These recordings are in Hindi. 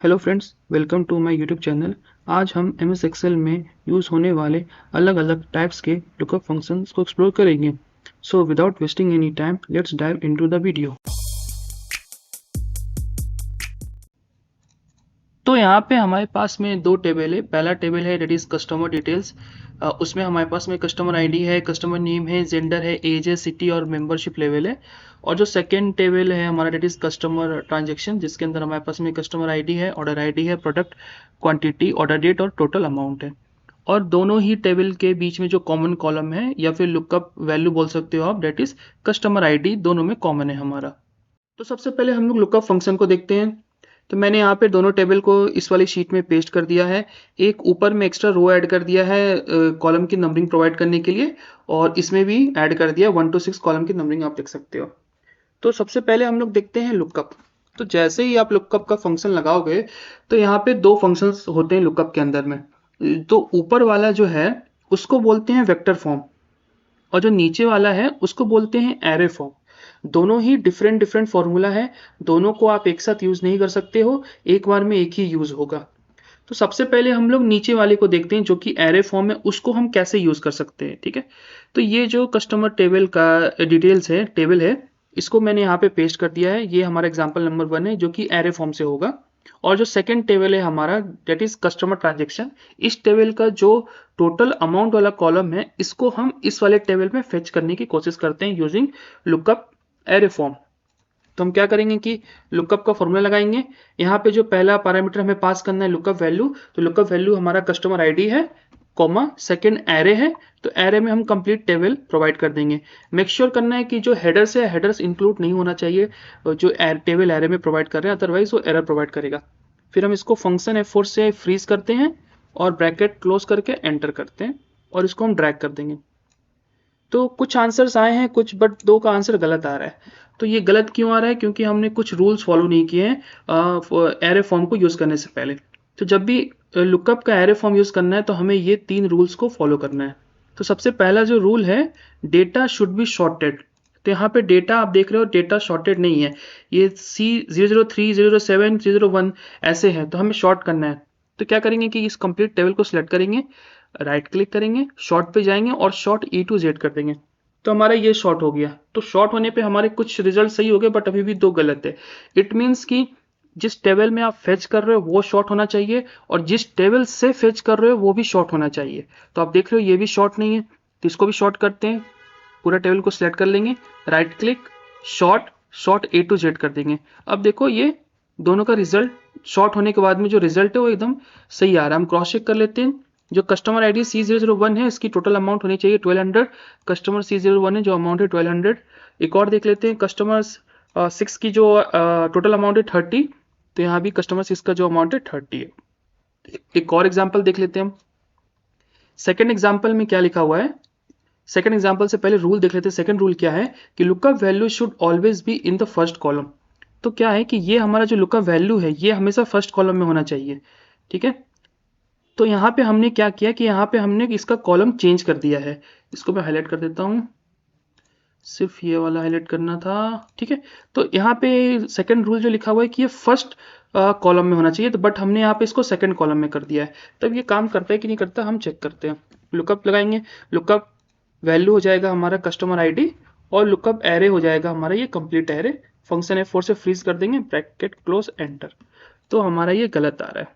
Hello friends, welcome to my YouTube channel. आज हम एमएस एक्सेल में यूज़ होने वाले अलग अलग टाइप्स के लुकअप फंक्शंस को एक्सप्लोर करेंगे। So without wasting any time, let's dive into the video. तो यहाँ पे हमारे पास में दो टेबल है। पहला टेबल है डेट इज कस्टमर डिटेल्स। उसमें हमारे पास में कस्टमर आईडी है, कस्टमर नेम है, जेंडर है, एज है, सिटी और मेंबरशिप लेवल है। और जो सेकंड टेबल है हमारा डेट इज कस्टमर ट्रांजेक्शन, जिसके अंदर हमारे पास में कस्टमर आईडी है, ऑर्डर आईडी है, प्रोडक्ट क्वांटिटी, ऑर्डर डेट और टोटल अमाउंट है। और दोनों ही टेबल के बीच में जो कॉमन कॉलम है या फिर लुकअप वैल्यू बोल सकते हो आप, डेट इज कस्टमर आईडी, दोनों में कॉमन है हमारा। तो सबसे पहले हम लोग लुकअप फंक्शन को देखते हैं। तो मैंने यहाँ पे दोनों टेबल को इस वाली शीट में पेस्ट कर दिया है। एक ऊपर में एक्स्ट्रा रो ऐड कर दिया है कॉलम की नंबरिंग प्रोवाइड करने के लिए, और इसमें भी ऐड कर दिया 1 to 6 कॉलम की नंबरिंग आप देख सकते हो। तो सबसे पहले हम लोग देखते हैं लुकअप। तो जैसे ही आप लुकअप का फंक्शन लगाओगे तो यहाँ पे दो फंक्शंस होते हैं लुकअप के अंदर में। तो ऊपर वाला जो है उसको बोलते हैं वेक्टर फॉर्म, और जो नीचे वाला है उसको बोलते हैं एरे फॉर्म। दोनों ही डिफरेंट डिफरेंट फॉर्मूला है, दोनों को आप एक साथ यूज नहीं कर सकते हो, एक बार में एक ही यूज होगा। तो सबसे पहले हम लोग नीचे वाले को देखते हैं जो कि एरे फॉर्म है, उसको हम कैसे यूज कर सकते हैं। ठीक है, तो ये जो कस्टमर टेबल का डिटेल्स है, टेबल है, इसको मैंने यहाँ पे पेस्ट कर दिया है। ये हमारा एग्जाम्पल नंबर 1 है जो कि एरे फॉर्म से होगा। और जो सेकंड टेबल है हमारा डेट इज कस्टमर ट्रांजेक्शन, इस टेबल का जो टोटल अमाउंट वाला कॉलम है इसको हम इस वाले टेबल में फेच करने की कोशिश करते हैं यूजिंग लुकअप एरे फॉर्म। तो हम क्या करेंगे कि लुकअप का फॉर्मूला लगाएंगे। यहाँ पे जो पहला पैरामीटर हमें पास करना है लुकअप वैल्यू, तो लुकअप वैल्यू हमारा कस्टमर आईडी है, कॉमा सेकंड एरे है। तो एरे में हम कंप्लीट टेबल प्रोवाइड कर देंगे। मेक श्योर करना है कि जो हेडर्स है, हेडर्स इंक्लूड नहीं होना चाहिए जो टेबल एरे में प्रोवाइड कर रहे हैं, अदरवाइज वो एरर प्रोवाइड करेगा। फिर हम इसको फंक्शन F4 से फ्रीज करते हैं और ब्रैकेट क्लोज करके एंटर करते हैं, और इसको हम ड्रैग कर देंगे। तो कुछ आंसर्स आए हैं कुछ, बट दो का आंसर गलत आ रहा है। तो ये गलत क्यों आ रहा है? क्योंकि हमने कुछ रूल्स फॉलो नहीं किए हैं एरे फॉर्म को यूज करने से पहले। तो जब भी लुकअप का एरे फॉर्म यूज करना है तो हमें ये 3 रूल्स को फॉलो करना है। तो सबसे पहला जो रूल है, डेटा शुड बी शॉर्टेड। तो यहाँ पे डेटा आप देख रहे हो, डेटा शॉर्टेड नहीं है, ये C003 007 001 ऐसे है, तो हमें शॉर्ट करना है। तो क्या करेंगे कि इस कंप्लीट टेबल को सिलेक्ट करेंगे, राइट क्लिक करेंगे, शॉर्ट पे जाएंगे और शॉर्ट E to Z कर देंगे। तो हमारा ये शॉर्ट हो गया। तो शॉर्ट होने पे हमारे कुछ रिजल्ट सही हो गए, बट अभी भी दो गलत है। इट मीन्स कि जिस टेबल में आप फेच कर रहे हो वो शॉर्ट होना चाहिए, और जिस टेबल से फेच कर रहे हो वो भी शॉर्ट होना चाहिए। तो आप देख रहे हो ये भी शॉर्ट नहीं है, तो इसको भी शॉर्ट करते हैं। पूरा टेबल को सिलेक्ट कर लेंगे, right click, short, short A to Z कर देंगे। अब देखो ये दोनों का रिजल्ट शॉर्ट होने के बाद में जो रिजल्ट है वो एकदम सही आ रहा है। हम क्रॉस चेक कर लेते हैं। जो कस्टमर आईडी C001 है, इसकी टोटल अमाउंट होनी चाहिए 1200। कस्टमर C01 है, जो अमाउंट है 1200। एक और देख लेते हैं, कस्टमर 6 की जो टोटल अमाउंट है 30, तो यहाँ भी कस्टमर 6 का जो अमाउंट है 30 है। एक और एग्जाम्पल देख लेते हैं हम। सेकेंड एग्जाम्पल में क्या लिखा हुआ है? सेकंड एग्जांपल से पहले रूल देख लेते हैं। सेकंड रूल क्या है कि lookup value should always be in the first column. तो क्या है कि ये हमारा जो लुकअप वैल्यू है ये हमेशा फर्स्ट कॉलम में होना चाहिए। ठीक है, तो यहाँ पे हमने क्या किया कि यहाँ पे हमने इसका कॉलम चेंज कर दिया है। इसको मैं हाईलाइट कर देता हूँ, सिर्फ ये वाला हाईलाइट करना था। ठीक है, तो यहाँ पे सेकंड रूल जो लिखा हुआ है कि ये फर्स्ट कॉलम में होना चाहिए, तो बट हमने यहाँ पे इसको सेकंड कॉलम में कर दिया है। तब ये काम करता है कि नहीं करता, हम चेक करते हैं। लुकअप लगाएंगे, लुकअप वैल्यू हो जाएगा हमारा कस्टमर आईडी, और लुकअप एरे हो जाएगा हमारा ये कंप्लीट एरे। फंक्शन F4 से फ्रीज कर देंगे, ब्रैकेट क्लोज एंटर। तो हमारा ये गलत आ रहा है।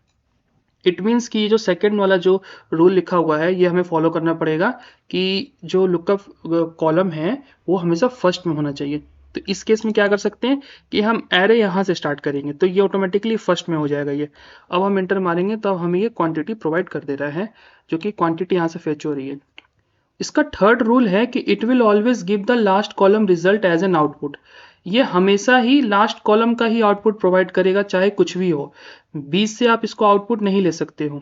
इट मीन्स कि जो सेकंड वाला जो रूल लिखा हुआ है ये हमें फॉलो करना पड़ेगा कि जो लुकअप कॉलम है वो हमेशा फर्स्ट में होना चाहिए। तो इस केस में क्या कर सकते हैं कि हम एरे यहाँ से स्टार्ट करेंगे, तो ये ऑटोमेटिकली फर्स्ट में हो जाएगा ये। अब हम एंटर मारेंगे तो अब हमें ये क्वांटिटी प्रोवाइड कर दे रहा है, जो कि क्वांटिटी यहाँ से फेच हो रही है। इसका थर्ड रूल है कि it will always give the last column result as an output. ये हमेशा ही लास्ट कॉलम का ही आउटपुट प्रोवाइड करेगा, चाहे कुछ भी हो। 20 से आप इसको आउटपुट नहीं ले सकते हो।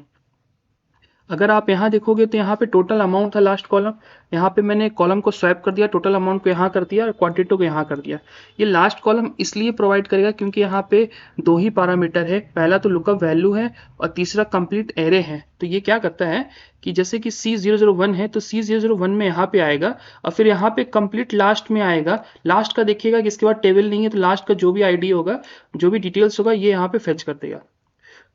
अगर आप यहाँ देखोगे तो यहाँ पे टोटल अमाउंट था लास्ट कॉलम, यहाँ पे मैंने कॉलम को स्वैप कर दिया, टोटल अमाउंट को यहाँ कर दिया और क्वांटिटी को यहाँ कर दिया। ये लास्ट कॉलम इसलिए प्रोवाइड करेगा क्योंकि यहाँ पे दो ही पैरामीटर है, पहला तो लुकअप वैल्यू है और तीसरा कंप्लीट एरे है। तो ये क्या करता है कि जैसे कि C001 है तो C001 में यहाँ पे आएगा, और फिर यहाँ पे कंप्लीट लास्ट में आएगा। लास्ट का देखिएगा कि इसके बाद टेबल नहीं है, तो लास्ट का जो भी आईडी होगा, जो भी डिटेल्स होगा, ये यहाँ पे फेच कर देगा।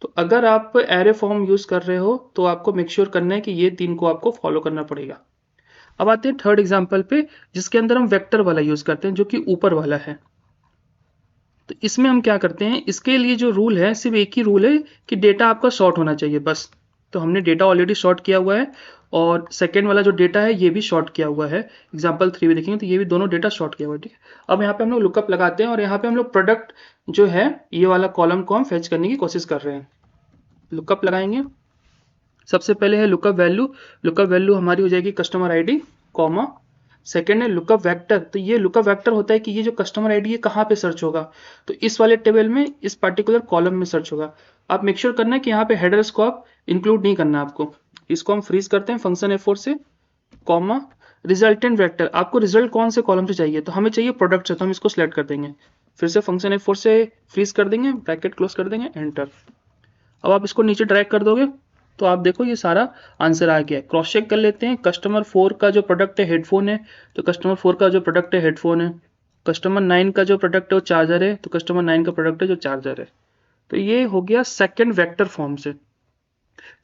तो अगर आप एरे फॉर्म यूज कर रहे हो तो आपको मेक श्योर करना है कि ये 3 को आपको फॉलो करना पड़ेगा। अब आते हैं थर्ड एग्जाम्पल पे, जिसके अंदर हम वेक्टर वाला यूज करते हैं, जो कि ऊपर वाला है। तो इसमें हम क्या करते हैं, इसके लिए जो रूल है सिर्फ एक ही रूल है कि डेटा आपका शॉर्ट होना चाहिए बस। तो हमने डेटा ऑलरेडी शॉर्ट किया हुआ है और सेकेंड वाला जो डेटा है ये भी शॉर्ट किया हुआ है। एग्जाम्पल 3 में देखेंगे तो ये भी दोनों डेटा शॉर्ट किया हुआ है, ठीक है। अब यहाँ पे हम लोग लुकअप लगाते हैं और यहाँ पे हम लोग प्रोडक्ट जो है ये वाला कॉलम को हम फेच करने की कोशिश कर रहे हैं। लुकअप लगाएंगे। सबसे पहले है लुकअप वैल्यू। लुकअप वैल्यू हमारी हो जाएगी कस्टमर आईडी, कॉमा। सेकेंड है लुकअप वेक्टर। तो ये लुकअप वेक्टर होता है कि ये जो कस्टमर आईडी है कहाँ पे सर्च होगा, तो इस वाले टेबल में इस पर्टिकुलर कॉलम में सर्च होगा। आप मेक श्योर करना है कि यहाँ पे हेडर्स को आप इंक्लूड नहीं करना आपको। इसको हम फ्रीज करते हैं फंक्शन F4 से, कॉमा। रिजल्टेंट वेक्टर, आपको रिजल्ट कौन से कॉलम से चाहिए, तो हमें चाहिए प्रोडक्ट से, तो हम इसको सिलेक्ट कर देंगे। फिर से फंक्शन F4 से फ्रीज कर देंगे, ब्रैकेट क्लोज कर देंगे, एंटर। अब आप इसको नीचे ड्रैग कर दोगे तो आप देखो ये सारा आंसर आ गया है। क्रॉस चेक कर लेते हैं। कस्टमर 4 का जो प्रोडक्ट है हेडफोन है, तो कस्टमर 4 का जो प्रोडक्ट है हेडफोन है। कस्टमर 9 का जो प्रोडक्ट है वो चार्जर है, तो कस्टमर 9 का प्रोडक्ट है जो चार्जर है। तो ये हो गया सेकंड वेक्टर फॉर्म से।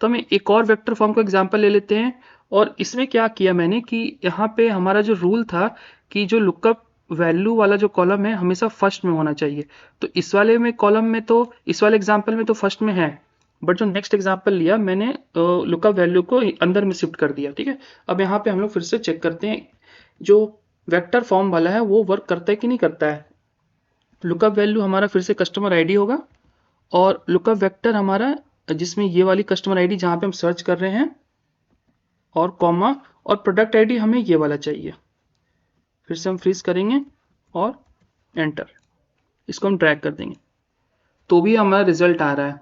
तो हम एक और वेक्टर फॉर्म का एग्जांपल ले लेते हैं। और इसमें क्या किया मैंने कि यहाँ पे हमारा जो रूल था कि जो लुकअप वैल्यू वाला जो कॉलम है हमेशा फर्स्ट में होना चाहिए। तो इस वाले में कॉलम में तो इस वाले एग्जांपल में तो फर्स्ट में है, बट जो नेक्स्ट एग्जांपल लिया मैंने लुकअप वैल्यू को अंदर में शिफ्ट कर दिया, ठीक है। अब यहाँ पे हम लोग फिर से चेक करते हैं जो वेक्टर फॉर्म वाला है वो वर्क करता है कि नहीं करता है। लुकअप वैल्यू हमारा फिर से कस्टमर आईडी होगा और लुकअप वेक्टर हमारा जिसमें ये वाली कस्टमर आईडी जहाँ पे हम सर्च कर रहे हैं, और कॉमा, और प्रोडक्ट आईडी हमें ये वाला चाहिए। फिर से हम फ्रीज करेंगे और एंटर। इसको हम ड्रैग कर देंगे तो भी हमारा रिजल्ट आ रहा है।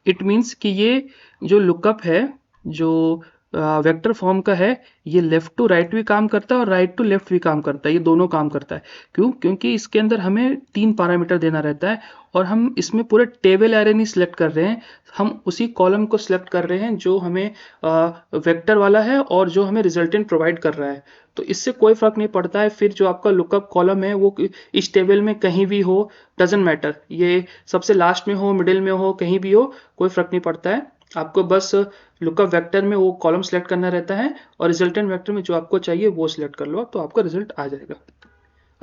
इट मीन्स कि ये जो लुकअप है जो वेक्टर फॉर्म का है, ये लेफ्ट टू राइट भी काम करता है और राइट टू लेफ्ट भी काम करता है, ये दोनों काम करता है। क्यों? क्योंकि इसके अंदर हमें 3 पैरामीटर देना रहता है और हम इसमें पूरे टेबल एरे नहीं सिलेक्ट कर रहे हैं, हम उसी कॉलम को सिलेक्ट कर रहे हैं जो हमें वेक्टर वाला है और जो हमें रिजल्टेंट प्रोवाइड कर रहा है। तो इससे कोई फर्क नहीं पड़ता है फिर जो आपका लुकअप कॉलम है वो इस टेबल में कहीं भी हो, डजेंट मैटर, ये सबसे लास्ट में हो, मिडिल में हो, कहीं भी हो, कोई फर्क नहीं पड़ता है। आपको बस लुकअप वेक्टर में वो कॉलम सेलेक्ट करना रहता है और रिजल्टेंट वेक्टर में जो आपको चाहिए वो सिलेक्ट कर लो तो आपका रिजल्ट आ जाएगा।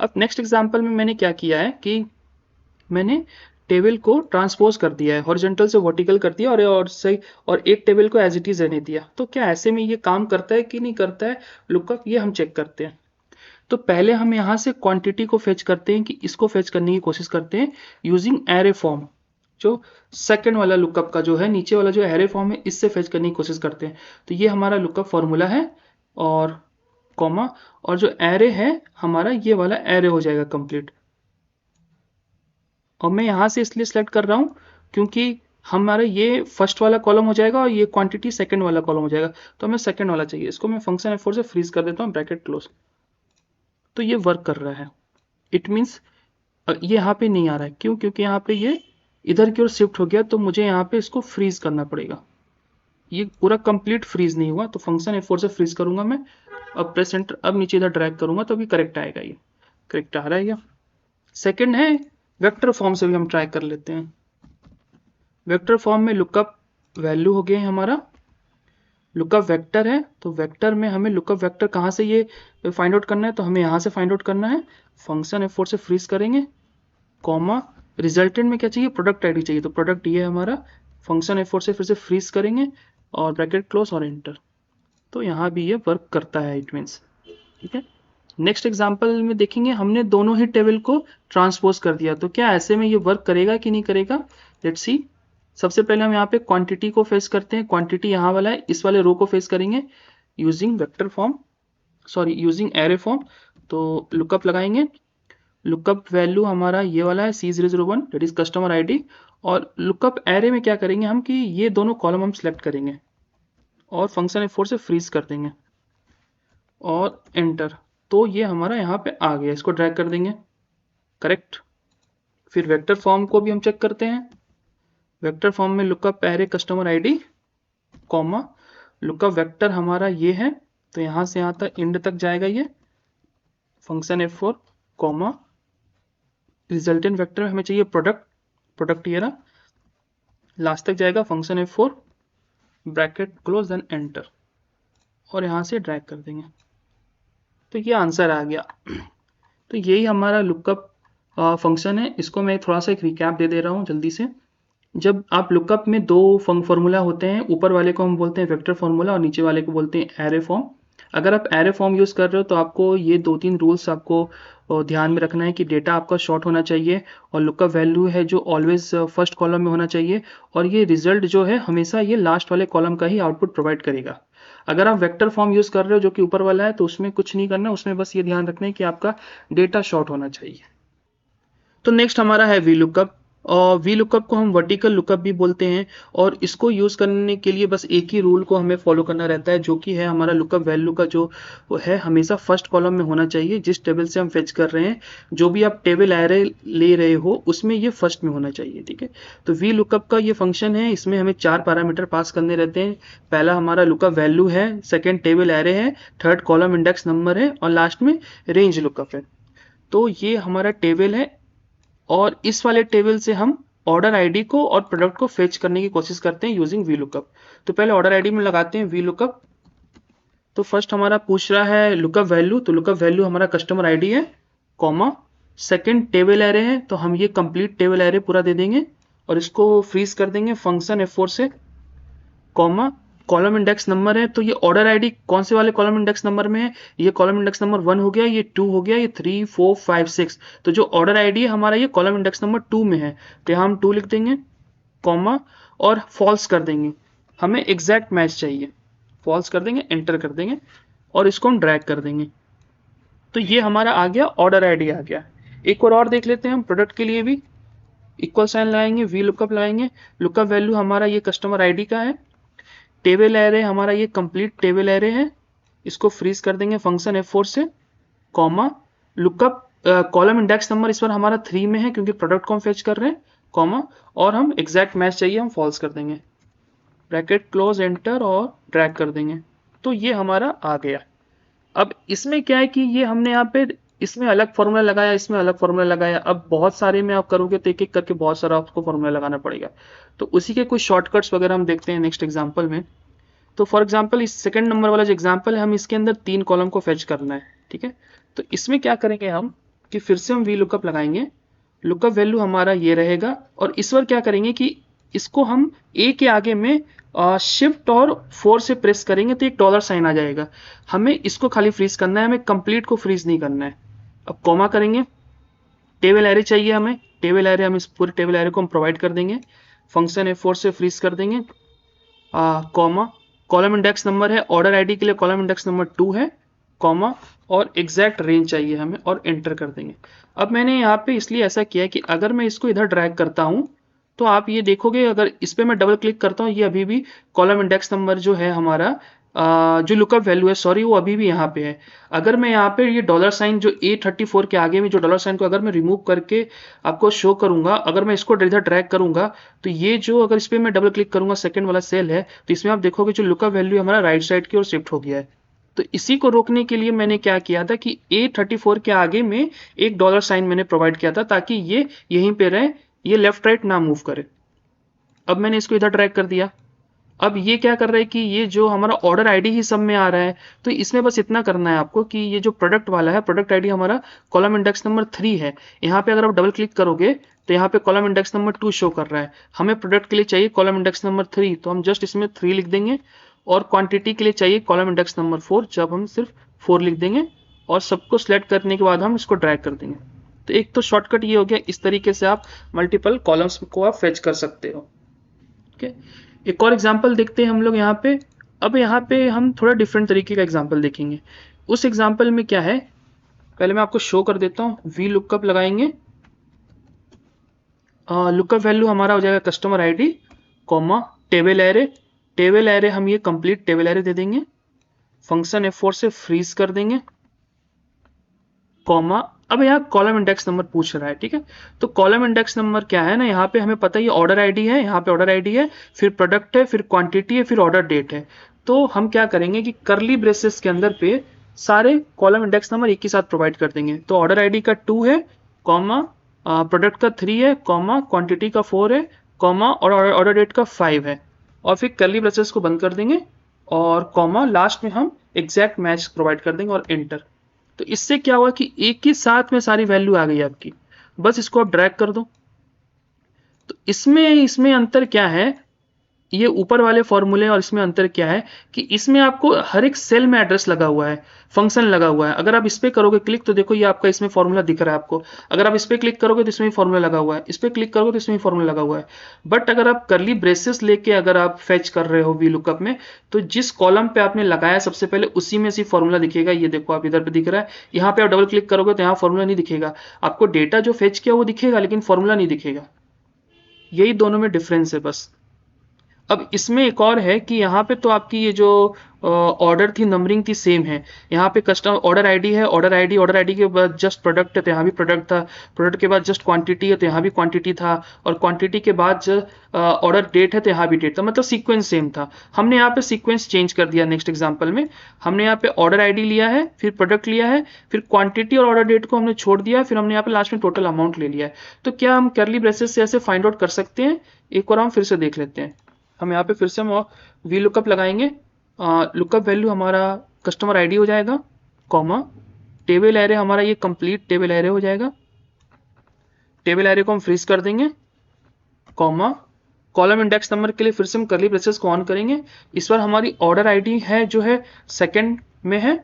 अब नेक्स्ट एग्जांपल में मैंने क्या किया है कि मैंने टेबल को ट्रांसपोज कर दिया है, हॉरिजॉन्टल से वर्टिकल कर दिया और एक टेबल को एज इट इज रहने दिया। तो क्या ऐसे में ये काम करता है कि नहीं करता है लुकअप, ये हम चेक करते हैं। तो पहले हम यहाँ से क्वांटिटी को फेच करते हैं कि इसको फेच करने की कोशिश करते हैं यूजिंग एरे फॉर्म। जो सेकंड वाला लुकअप का जो है नीचे वाला जो एरे फॉर्म है इससे फेच करने की कोशिश करते हैं। तो ये हमारा लुकअप फॉर्मूला है और कॉमा, और जो एरे है हमारा ये वाला एरे हो जाएगा कंप्लीट। और मैं यहाँ से इसलिए सिलेक्ट कर रहा हूँ क्योंकि हमारा ये फर्स्ट वाला कॉलम हो जाएगा और ये क्वांटिटी सेकंड वाला कॉलम हो जाएगा, तो हमें सेकंड वाला चाहिए। इसको मैं फंक्शन F4 से फ्रीज कर देता हूँ, ब्रैकेट क्लोज। तो ये वर्क कर रहा है। इट मीन्स ये यहाँ पे नहीं आ रहा है। क्यों? क्योंकि यहाँ पे ये इधर की ओर शिफ्ट हो गया, तो मुझे यहाँ पे इसको फ्रीज करना पड़ेगा। ये पूरा कंप्लीट फ्रीज नहीं हुआ, तो फंक्शन F4 से फ्रीज करूंगा मैं। अब प्रेस एंटर, अब नीचे इधर ड्रैग करूंगा तो अभी करेक्ट आएगा, ये करेक्ट आ रहा है। सेकंड है वेक्टर फॉर्म से भी हम ट्राई कर लेते हैं। वेक्टर फॉर्म में लुकअप वैल्यू हो गया है हमारा, लुकअप वेक्टर है, तो वेक्टर में हमें लुकअप वेक्टर कहाँ से ये फाइंड आउट करना है, तो हमें यहाँ से फाइंड आउट करना है। फंक्शन F4 से फ्रीज करेंगे, कॉमा, रिजल्टेंट में क्या चाहिए, प्रोडक्ट आईडी चाहिए, तो प्रोडक्ट ये है हमारा। फंक्शन F4 से फिर से फ्रीज करेंगे और ब्रैकेट क्लोज और एंटर। तो यहाँ भी ये वर्क करता है, इट मीन्स, ठीक है। नेक्स्ट एग्जांपल में देखेंगे हमने दोनों ही टेबल को ट्रांसपोज कर दिया, तो क्या ऐसे में ये वर्क करेगा कि नहीं करेगा, लेट्स सी। सबसे पहले हम यहाँ पे क्वांटिटी को फेस करते हैं। क्वांटिटी यहाँ वाला है, इस वाले रो को फेस करेंगे using vector form, sorry using array form. तो लुकअप लगाएंगे। लुकअप वैल्यू हमारा ये वाला है C001, that is customer ID. और लुकअप एरे में क्या करेंगे हम कि ये दोनों कॉलम हम सेलेक्ट करेंगे और फंक्शन F4 से फ्रीज कर देंगे और एंटर। तो ये हमारा यहाँ पे आ गया, इसको ड्रैग कर देंगे, करेक्ट। फिर वेक्टर फॉर्म को भी हम चेक करते हैं। वेक्टर फॉर्म में lookup array customer ID, comma, lookup vector हमारा ये है, तो यहाँ से यहाँ तक एंड तक जाएगा ये। Function F4, comma, resultant vector में हमें चाहिए प्रोडक्ट, प्रोडक्ट ये रहा, लास्ट तक जाएगा, function F4 bracket close then enter, और यहाँ से ड्रैग कर देंगे। तो ये आंसर आ गया। तो यही हमारा लुकअप फंक्शन है। इसको मैं थोड़ा सा एक रिकैप दे रहा हूँ जल्दी से। जब आप लुकअप में दो फॉर्मूला होते हैं, ऊपर वाले को हम बोलते हैं वेक्टर फॉर्मूला और नीचे वाले को बोलते हैं एरे फॉर्म। अगर आप एरे फॉर्म यूज़ कर रहे हो तो आपको ये 2-3 रूल्स आपको ध्यान में रखना है कि डेटा आपका शॉर्ट होना चाहिए, और लुकअप वैल्यू है जो ऑलवेज फर्स्ट कॉलम में होना चाहिए, और ये रिजल्ट जो है हमेशा ये लास्ट वाले कॉलम का ही आउटपुट प्रोवाइड करेगा। अगर आप वेक्टर फॉर्म यूज़ कर रहे हो जो कि ऊपर वाला है, तो उसमें कुछ नहीं करना, उसमें बस ये ध्यान रखना है कि आपका डेटा शॉर्ट होना चाहिए। तो नेक्स्ट हमारा है वी लुकअप, और वी लुकअप को हम वर्टिकल लुकअप भी बोलते हैं, और इसको यूज़ करने के लिए बस एक ही रूल को हमें फॉलो करना रहता है, जो कि है हमारा लुकअप वैल्यू का जो है हमेशा फर्स्ट कॉलम में होना चाहिए। जिस टेबल से हम फेच कर रहे हैं, जो भी आप टेबल एरे ले रहे हो, उसमें ये फर्स्ट में होना चाहिए, ठीक है। तो वी लुकअप का ये फंक्शन है, इसमें हमें 4 पैरामीटर पास करने रहते हैं। पहला हमारा लुकअप वैल्यू है, सेकेंड टेबल एरे है, थर्ड कॉलम इंडेक्स नंबर है, और लास्ट में रेंज लुकअप है। तो ये हमारा टेबल है, और इस वाले टेबल से हम ऑर्डर आईडी को और प्रोडक्ट को फेच करने की कोशिश करते हैं यूजिंग वी लुकअप। तो पहले ऑर्डर आईडी में लगाते हैं वी लुकअप। तो फर्स्ट हमारा पूछ रहा है लुकअप वैल्यू, तो लुकअप वैल्यू हमारा कस्टमर आईडी है, कॉमा सेकंड टेबल एरे है, तो हम ये कंप्लीट टेबल एरे पूरा दे देंगे और इसको फ्रीज कर देंगे फंक्शन F4 से, कॉमा कॉलम इंडेक्स नंबर है, तो ये ऑर्डर आईडी कौन से वाले कॉलम इंडेक्स नंबर में है, ये कॉलम इंडेक्स नंबर 1 हो गया, ये 2 हो गया, ये 3 4 5 6। तो जो ऑर्डर आईडी है हमारा ये कॉलम इंडेक्स नंबर 2 में है, तो यहाँ हम 2 लिख देंगे, कॉमा और फॉल्स कर देंगे, हमें एग्जैक्ट मैच चाहिए, फॉल्स कर देंगे, एंटर कर देंगे, और इसको हम ड्रैग कर देंगे। तो ये हमारा आ गया, ऑर्डर आईडी आ गया। एक और देख लेते हैं हम प्रोडक्ट के लिए भी। इक्वल साइन लगाएंगे, वी लुकअप लगाएंगे, लुकअप वैल्यू हमारा ये कस्टमर आईडी का है, टेबल एरे हमारा ये कंप्लीट टेबल एरे है, इसको फ्रीज कर देंगे फंक्शन F4 से, comma lookup column index number इस बार हमारा 3 में है क्योंकि प्रोडक्ट को हम फेच कर रहे हैं, कॉमा और हम एग्जैक्ट मैच चाहिए, हम फॉल्स कर देंगे, ब्रैकेट क्लोज एंटर और ड्रैग कर देंगे। तो ये हमारा आ गया। अब इसमें क्या है कि ये हमने यहाँ पे इसमें अलग फॉर्मूला लगाया, इसमें अलग फॉर्मूला लगाया। अब बहुत सारे में आप करोगे तो एक एक करके बहुत सारा आपको फॉर्मूला लगाना पड़ेगा। तो उसी के कुछ शॉर्टकट्स वगैरह हम देखते हैं नेक्स्ट एग्जांपल में। तो फॉर एग्जांपल इस सेकंड नंबर वाला जो एग्जांपल है, हम इसके अंदर 3 कॉलम को फेच करना है, ठीक है। तो इसमें क्या करेंगे हम कि फिर से हम वी लुकअप लगाएंगे, लुकअप वैल्यू हमारा ये रहेगा, और इस बार क्या करेंगे कि इसको हम ए के आगे में शिफ्ट और 4 से प्रेस करेंगे तो एक डॉलर साइन आ जाएगा। हमें इसको खाली फ्रीज करना है, हमें कंप्लीट को फ्रीज नहीं करना है। अब कॉमा करेंगे, टेबल एरे चाहिए हमें, टेबल एरे हम इस पूरे टेबल एरे को हम प्रोवाइड कर देंगे, फंक्शन F4 से फ्रीज कर देंगे, कॉमा कॉलम इंडेक्स नंबर है, ऑर्डर आईडी के लिए कॉलम इंडेक्स नंबर 2 है, कॉमा और एग्जैक्ट रेंज चाहिए हमें, और एंटर कर देंगे। अब मैंने यहाँ पे इसलिए ऐसा किया कि अगर मैं इसको इधर ड्रैग करता हूँ तो आप ये देखोगे, अगर इस पर मैं डबल क्लिक करता हूँ, ये अभी भी कॉलम इंडेक्स नंबर जो है हमारा जो लुकअप वैल्यू है, सॉरी, वो अभी भी यहाँ पे है। अगर मैं यहाँ पे ये डॉलर साइन जो A34 के आगे में जो डॉलर साइन को अगर मैं रिमूव करके आपको शो करूंगा, अगर मैं इसको इधर ड्रैग करूंगा, तो ये जो अगर इस पर मैं डबल क्लिक करूंगा, सेकंड वाला सेल है, तो इसमें आप देखोगे जो लुकअप वैल्यू हमारा राइट साइड की ओर शिफ्ट हो गया है। तो इसी को रोकने के लिए मैंने क्या किया था कि A34 के आगे में एक डॉलर साइन मैंने प्रोवाइड किया था, ताकि ये यहीं पे रहे, ये लेफ्ट राइट ना मूव करे। अब मैंने इसको इधर ड्रैग कर दिया। अब ये क्या कर रहा है कि ये जो हमारा ऑर्डर आईडी ही सब में आ रहा है, तो इसमें बस इतना करना है आपको कि ये जो प्रोडक्ट वाला है, प्रोडक्ट आईडी हमारा कॉलम इंडेक्स नंबर 3 है, यहाँ पे अगर आप डबल क्लिक करोगे तो यहाँ पे कॉलम इंडेक्स नंबर 2 शो कर रहा है। हमें प्रोडक्ट के लिए चाहिए कॉलम इंडेक्स नंबर 3, तो हम जस्ट इसमें 3 लिख देंगे, और क्वांटिटी के लिए चाहिए कॉलम इंडेक्स नंबर 4, जब हम सिर्फ 4 लिख देंगे, और सबको सिलेक्ट करने के बाद हम इसको ड्रैग कर देंगे। तो एक तो शॉर्टकट ये हो गया, इस तरीके से आप मल्टीपल कॉलम्स को आप फेच कर सकते हो। ओके, एक और एग्जांपल देखते हैं हम लोग यहाँ पे। अब यहाँ पे हम थोड़ा डिफरेंट तरीके का एग्जांपल देखेंगे। उस एग्जांपल में क्या है, पहले मैं आपको शो कर देता हूँ। वी लुकअप लगाएंगे, लुकअप वैल्यू हमारा हो जाएगा customer ID, comma table array, table array हम ये कंप्लीट टेबल एरे दे देंगे, फंक्शन F4 से फ्रीज कर देंगे, कॉमा अब यहाँ कॉलम इंडेक्स नंबर पूछ रहा है, ठीक है। तो कॉलम इंडेक्स नंबर क्या है ना, यहाँ पे हमें पता है ये ऑर्डर आईडी है, यहाँ पे ऑर्डर आईडी है, फिर प्रोडक्ट है, फिर क्वांटिटी है, फिर ऑर्डर डेट है। तो हम क्या करेंगे कि करली ब्रेसेस के अंदर पे सारे कॉलम इंडेक्स नंबर एक ही साथ प्रोवाइड कर देंगे। तो ऑर्डर आईडी का 2 है, कॉमा प्रोडक्ट का 3 है, कॉमा क्वांटिटी का 4 है, कॉमा और ऑर्डर डेट का 5 है, और फिर कर्ली ब्रेसेस को बंद कर देंगे और कॉमा, लास्ट में हम एग्जैक्ट मैच प्रोवाइड कर देंगे और एंटर। तो इससे क्या हुआ कि एक ही साथ में सारी वैल्यू आ गई आपकी, बस इसको आप ड्रैग कर दो। तो इसमें इसमें अंतर क्या है, ये ऊपर वाले फॉर्मूले और इसमें अंतर क्या है कि इसमें आपको हर एक सेल में एड्रेस लगा हुआ है, फंक्शन लगा हुआ है। अगर आप इस पे करोगे क्लिक तो देखो ये आपका इसमें फॉर्मूला दिख रहा है आपको। अगर आप इस पे क्लिक करोगे तो इसमें फॉर्मूला लगा हुआ है, इस पे क्लिक करोगे तो इसमें फॉर्मूला लगा हुआ है। बट अगर आप कर्ली ब्रेसेस लेके अगर आप फेच कर रहे हो वी लुकअप में, तो जिस कॉलम पे आपने लगाया सबसे पहले उसी में से फॉर्मूला दिखेगा। ये देखो आप इधर पे दिख रहा है, यहाँ पे आप डबल क्लिक करोगे तो यहाँ फॉर्मूला नहीं दिखेगा आपको, डेटा जो फेच किया वो दिखेगा लेकिन फॉर्मूला नहीं दिखेगा। यही दोनों में डिफरेंस है बस। अब इसमें एक और है कि यहाँ पे तो आपकी ये जो ऑर्डर थी, नंबरिंग थी, सेम है। यहाँ पे कस्टमर ऑर्डर आईडी है, ऑर्डर आईडी के बाद जस्ट प्रोडक्ट है तो यहाँ भी प्रोडक्ट था, प्रोडक्ट के बाद जस्ट क्वांटिटी है तो यहाँ भी क्वांटिटी था, और क्वांटिटी के बाद जो ऑर्डर डेट है तो यहाँ भी डेट था, मतलब सीक्वेंस सेम था। हमने यहाँ पे सीक्वेंस चेंज कर दिया। नेक्स्ट एग्जाम्पल में हमने यहाँ पे ऑर्डर आईडी लिया है, फिर प्रोडक्ट लिया है, फिर क्वांटिटी और ऑर्डर डेट को हमने छोड़ दिया, फिर हमने यहाँ पे लास्ट में टोटल अमाउंट ले लिया है। तो क्या हम कर्ली ब्रेसेस से ऐसे फाइंड आउट कर सकते हैं? एक और हम फिर से देख लेते हैं। हम यहाँ पे फिर से हम वी लुकअप लगाएंगे। लुकअप वैल्यू हमारा कस्टमर आईडी हो जाएगा, कॉमा टेबल एरे हमारा ये कंप्लीट टेबल एरे हो जाएगा। टेबल एरे को हम फ्रीज कर देंगे, कॉमा कॉलम इंडेक्स नंबर के लिए फिर से हम कर्ली ब्रेसेस को ऑन करेंगे। इस बार हमारी ऑर्डर आईडी है जो है सेकंड में है,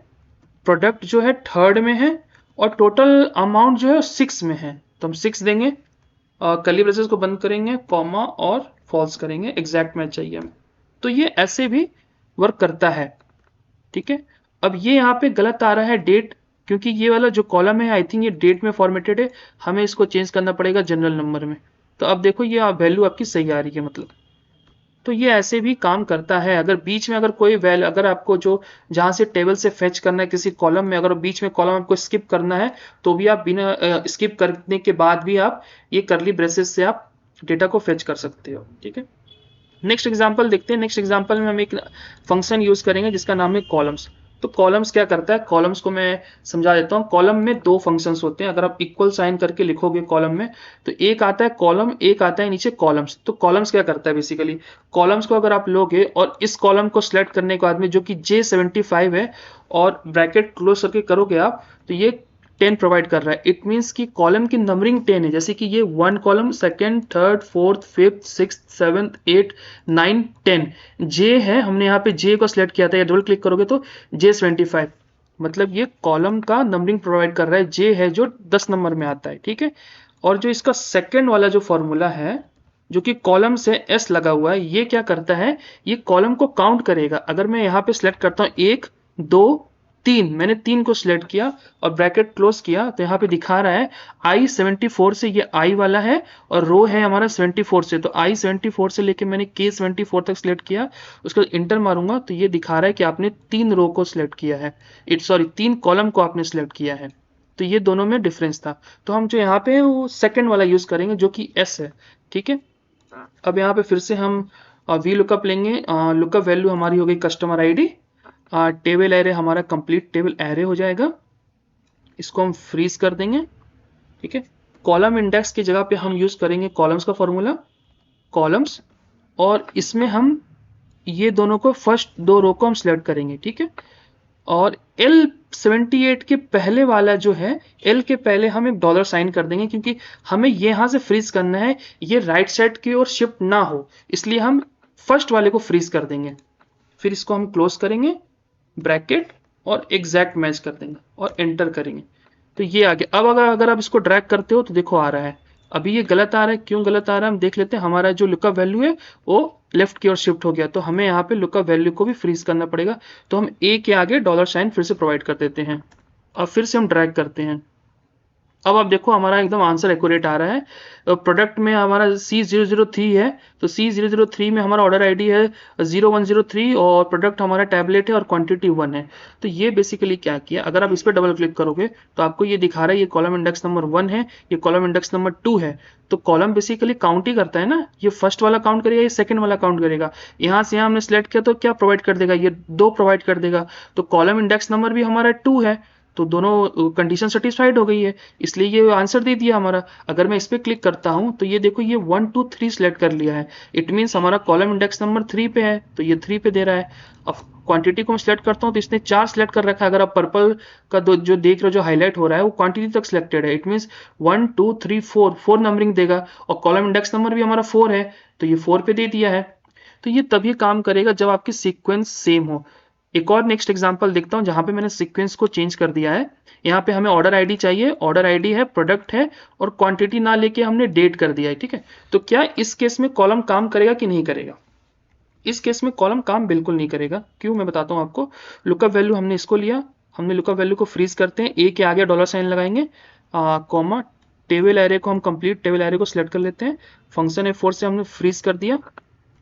प्रोडक्ट जो है थर्ड में है, और टोटल अमाउंट जो है 6 में है, तो हम 6 देंगे। कर्ली ब्रेसेस को बंद करेंगे, कॉमा और फॉल्स करेंगे, एग्जैक्ट मैच चाहिए हमें। तो ये ऐसे भी वर्क करता है, ठीक है। अब ये यहाँ पे गलत आ रहा है डेट, क्योंकि ये वाला जो कॉलम है आई थिंक ये डेट में फॉर्मेटेड है, हमें इसको चेंज करना पड़ेगा जनरल नंबर में। तो अब देखो ये वैल्यू आपकी सही आ रही है मतलब। तो ये ऐसे भी काम करता है। अगर बीच में अगर कोई वैल्यू, अगर आपको जो जहां से टेबल से फेच करना है किसी कॉलम में, अगर बीच में कॉलम आपको स्किप करना है तो भी आप बिना स्किप करने के बाद भी आप ये कर्ली ब्रेसेस से आप डेटा को फेच कर सकते हो, ठीक है। नेक्स्ट एग्जांपल देखते हैं। नेक्स्ट एग्जांपल में हम एक फंक्शन यूज करेंगे जिसका नाम है कॉलम्स। तो कॉलम्स क्या करता है, कॉलम्स को मैं समझा देता हूँ। कॉलम में दो फंक्शंस होते हैं। अगर आप इक्वल साइन करके लिखोगे कॉलम में तो एक आता है कॉलम, एक आता है नीचे कॉलम्स। तो कॉलम्स क्या करता है बेसिकली, कॉलम्स को अगर आप लोगे और इस कॉलम को सिलेक्ट करने के बाद में जो कि J75 है और ब्रैकेट क्लोज करके करोगे आप, तो ये 10 प्रोवाइड कर रहा है। इट मीन्स कि कॉलम की नंबरिंग 10 है, जैसे कि ये 1 column, second, third, fourth, fifth, sixth, seventh, 8, 9, 10 जे है। हमने यहाँ पे जे को सिलेक्ट किया था, या डबल क्लिक करोगे तो J75, मतलब ये कॉलम का नंबरिंग प्रोवाइड कर रहा है। जे है जो 10 नंबर में आता है, ठीक है। और जो इसका सेकेंड वाला जो फॉर्मूला है जो कि कॉलम से S लगा हुआ है, ये क्या करता है, ये कॉलम को काउंट करेगा। अगर मैं यहाँ पे सिलेक्ट करता हूँ 1, 2, 3, मैंने 3 को सिलेक्ट किया और ब्रैकेट क्लोज किया तो यहाँ पे दिखा रहा है I74 से, ये I वाला है और रो है हमारा 74 से। तो I74 से लेके मैंने K74 तक सिलेक्ट किया, उसके बाद इंटर मारूंगा तो ये दिखा रहा है कि आपने 3 रो को सिलेक्ट किया है, 3 कॉलम को आपने सिलेक्ट किया है। तो ये दोनों में डिफरेंस था। तो हम जो यहाँ पे है वो सेकेंड वाला यूज करेंगे जो कि S है, ठीक है। अब यहाँ पे फिर से हम वी लुकअप लेंगे। लुकअप वैल्यू हमारी हो गई कस्टमर आईडी, टेबल एरे हमारा कंप्लीट टेबल एरे हो जाएगा। इसको हम फ्रीज कर देंगे, ठीक है। कॉलम इंडेक्स की जगह पे हम यूज करेंगे कॉलम्स का फॉर्मूला, कॉलम्स, और इसमें हम ये दोनों को फर्स्ट 2 रो को हम सिलेक्ट करेंगे, ठीक है। और L78 के पहले वाला जो है, L के पहले हम एक डॉलर साइन कर देंगे, क्योंकि हमें यहां से फ्रीज करना है, ये राइट साइड की ओर शिफ्ट ना हो, इसलिए हम फर्स्ट वाले को फ्रीज कर देंगे। फिर इसको हम क्लोज करेंगे, ब्रैकेट, और एग्जैक्ट मैच कर देंगे और एंटर करेंगे तो ये आ गया। अब अगर आप इसको ड्रैग करते हो तो देखो आ रहा है। अभी ये गलत आ रहा है, क्यों गलत आ रहा है हम देख लेते हैं। हमारा जो लुकअप वैल्यू है वो लेफ्ट की ओर शिफ्ट हो गया, तो हमें यहाँ पे लुकअप वैल्यू को भी फ्रीज करना पड़ेगा। तो हम ए के आगे डॉलर साइन फिर से प्रोवाइड कर देते हैं और फिर से हम ड्रैग करते हैं। अब आप देखो हमारा एकदम आंसर एक्यूरेट आ रहा है। प्रोडक्ट में हमारा C003 है, तो C003 में हमारा ऑर्डर आईडी है 0103 और प्रोडक्ट हमारा टैबलेट है और क्वांटिटी 1 है। तो ये बेसिकली क्या किया, अगर आप इस पर डबल क्लिक करोगे तो आपको ये दिखा रहा है ये कॉलम इंडेक्स नंबर 1 है, ये कॉलम इंडेक्स नंबर 2 है। तो कॉलम बेसिकली काउंट ही करता है ना, ये फर्स्ट वाला काउंट करेगा, ये सेकंड वाला काउंट करेगा। यहाँ से यहाँ हमने सिलेक्ट किया तो क्या प्रोवाइड कर देगा, ये 2 प्रोवाइड कर देगा। तो कॉलम इंडेक्स नंबर भी हमारा 2 है, तो दोनों कंडीशन सेटिस्फाइड हो गई है, इसलिए ये आंसर दे दिया हमारा। अगर मैं इस पर क्लिक करता हूँ तो ये देखो ये 1 2 3 सेलेक्ट कर लिया है, इट मीन्स हमारा कॉलम इंडेक्स नंबर 3 पे है, तो ये 3 पे दे रहा है। अब क्वांटिटी को मैं सिलेक्ट करता हूँ तो इसने 4 सेलेक्ट कर रखा है। अगर आप पर्पल का जो देख रहे हो, जो हाईलाइट हो रहा है, वो क्वांटिटी तक सिलेक्टेड है, इट मीन्स 1 2 3 4 नंबरिंग देगा, और कॉलम इंडेक्स नंबर भी हमारा 4 है, तो ये 4 पे दे दिया है। तो ये तभी काम करेगा जब आपकी सीक्वेंस सेम हो। एक और नेक्स्ट एग्जांपल देखता हूं जहां पे मैंने सीक्वेंस को चेंज कर दिया है। यहाँ पे हमें ऑर्डर आईडी चाहिए, ऑर्डर आईडी है, प्रोडक्ट है, और क्वांटिटी ना लेके हमने डेट कर दिया है, ठीक है। तो क्या इस केस में कॉलम काम करेगा कि नहीं करेगा? इस केस में कॉलम काम बिल्कुल नहीं करेगा। क्यों, मैं बताता हूं आपको। लुकअप वैल्यू हमने इसको लिया, हमने लुकअप वैल्यू को फ्रीज करते हैं, ए के आगे डॉलर साइन लगाएंगे, कॉमा, टेबल एरे को हम कंप्लीट टेबल एरे को सिलेक्ट कर लेते हैं, फंक्शन F4 से हमने फ्रीज कर दिया,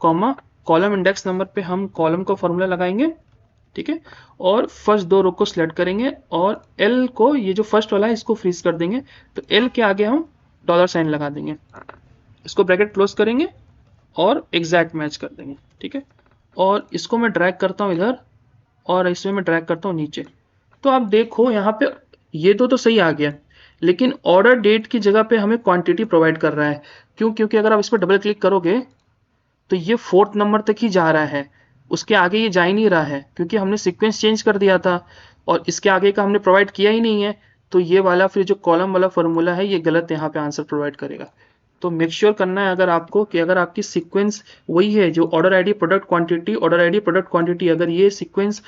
कॉमा, कॉलम इंडेक्स नंबर पे हम कॉलम का फॉर्मूला लगाएंगे, ठीक है, और फर्स्ट दो रो को सिलेक्ट करेंगे, और एल को, ये जो फर्स्ट वाला है इसको फ्रीज कर देंगे, तो एल के आगे हम डॉलर साइन लगा देंगे, इसको ब्रैकेट क्लोज करेंगे और एग्जैक्ट मैच कर देंगे, ठीक है। और इसको मैं ड्रैग करता हूँ इधर, और इसमें मैं ड्रैग करता हूँ नीचे। तो आप देखो यहाँ पे ये तो सही आ गया, लेकिन ऑर्डर डेट की जगह पे हमें क्वांटिटी प्रोवाइड कर रहा है। क्यों? क्योंकि अगर आप इस पर डबल क्लिक करोगे तो ये 4th नंबर तक ही जा रहा है, उसके आगे ये जा ही नहीं रहा है, क्योंकि हमने सीक्वेंस चेंज कर दिया था और इसके आगे का हमने प्रोवाइड किया ही नहीं है। तो ये वाला फिर जो कॉलम वाला फॉर्मूला है ये गलत यहाँ पे आंसर प्रोवाइड करेगा। तो मेक श्योर करना है अगर आपको कि अगर आपकी सीक्वेंस वही है जो order ID product quantity, order ID product quantity, अगर ये सीक्वेंस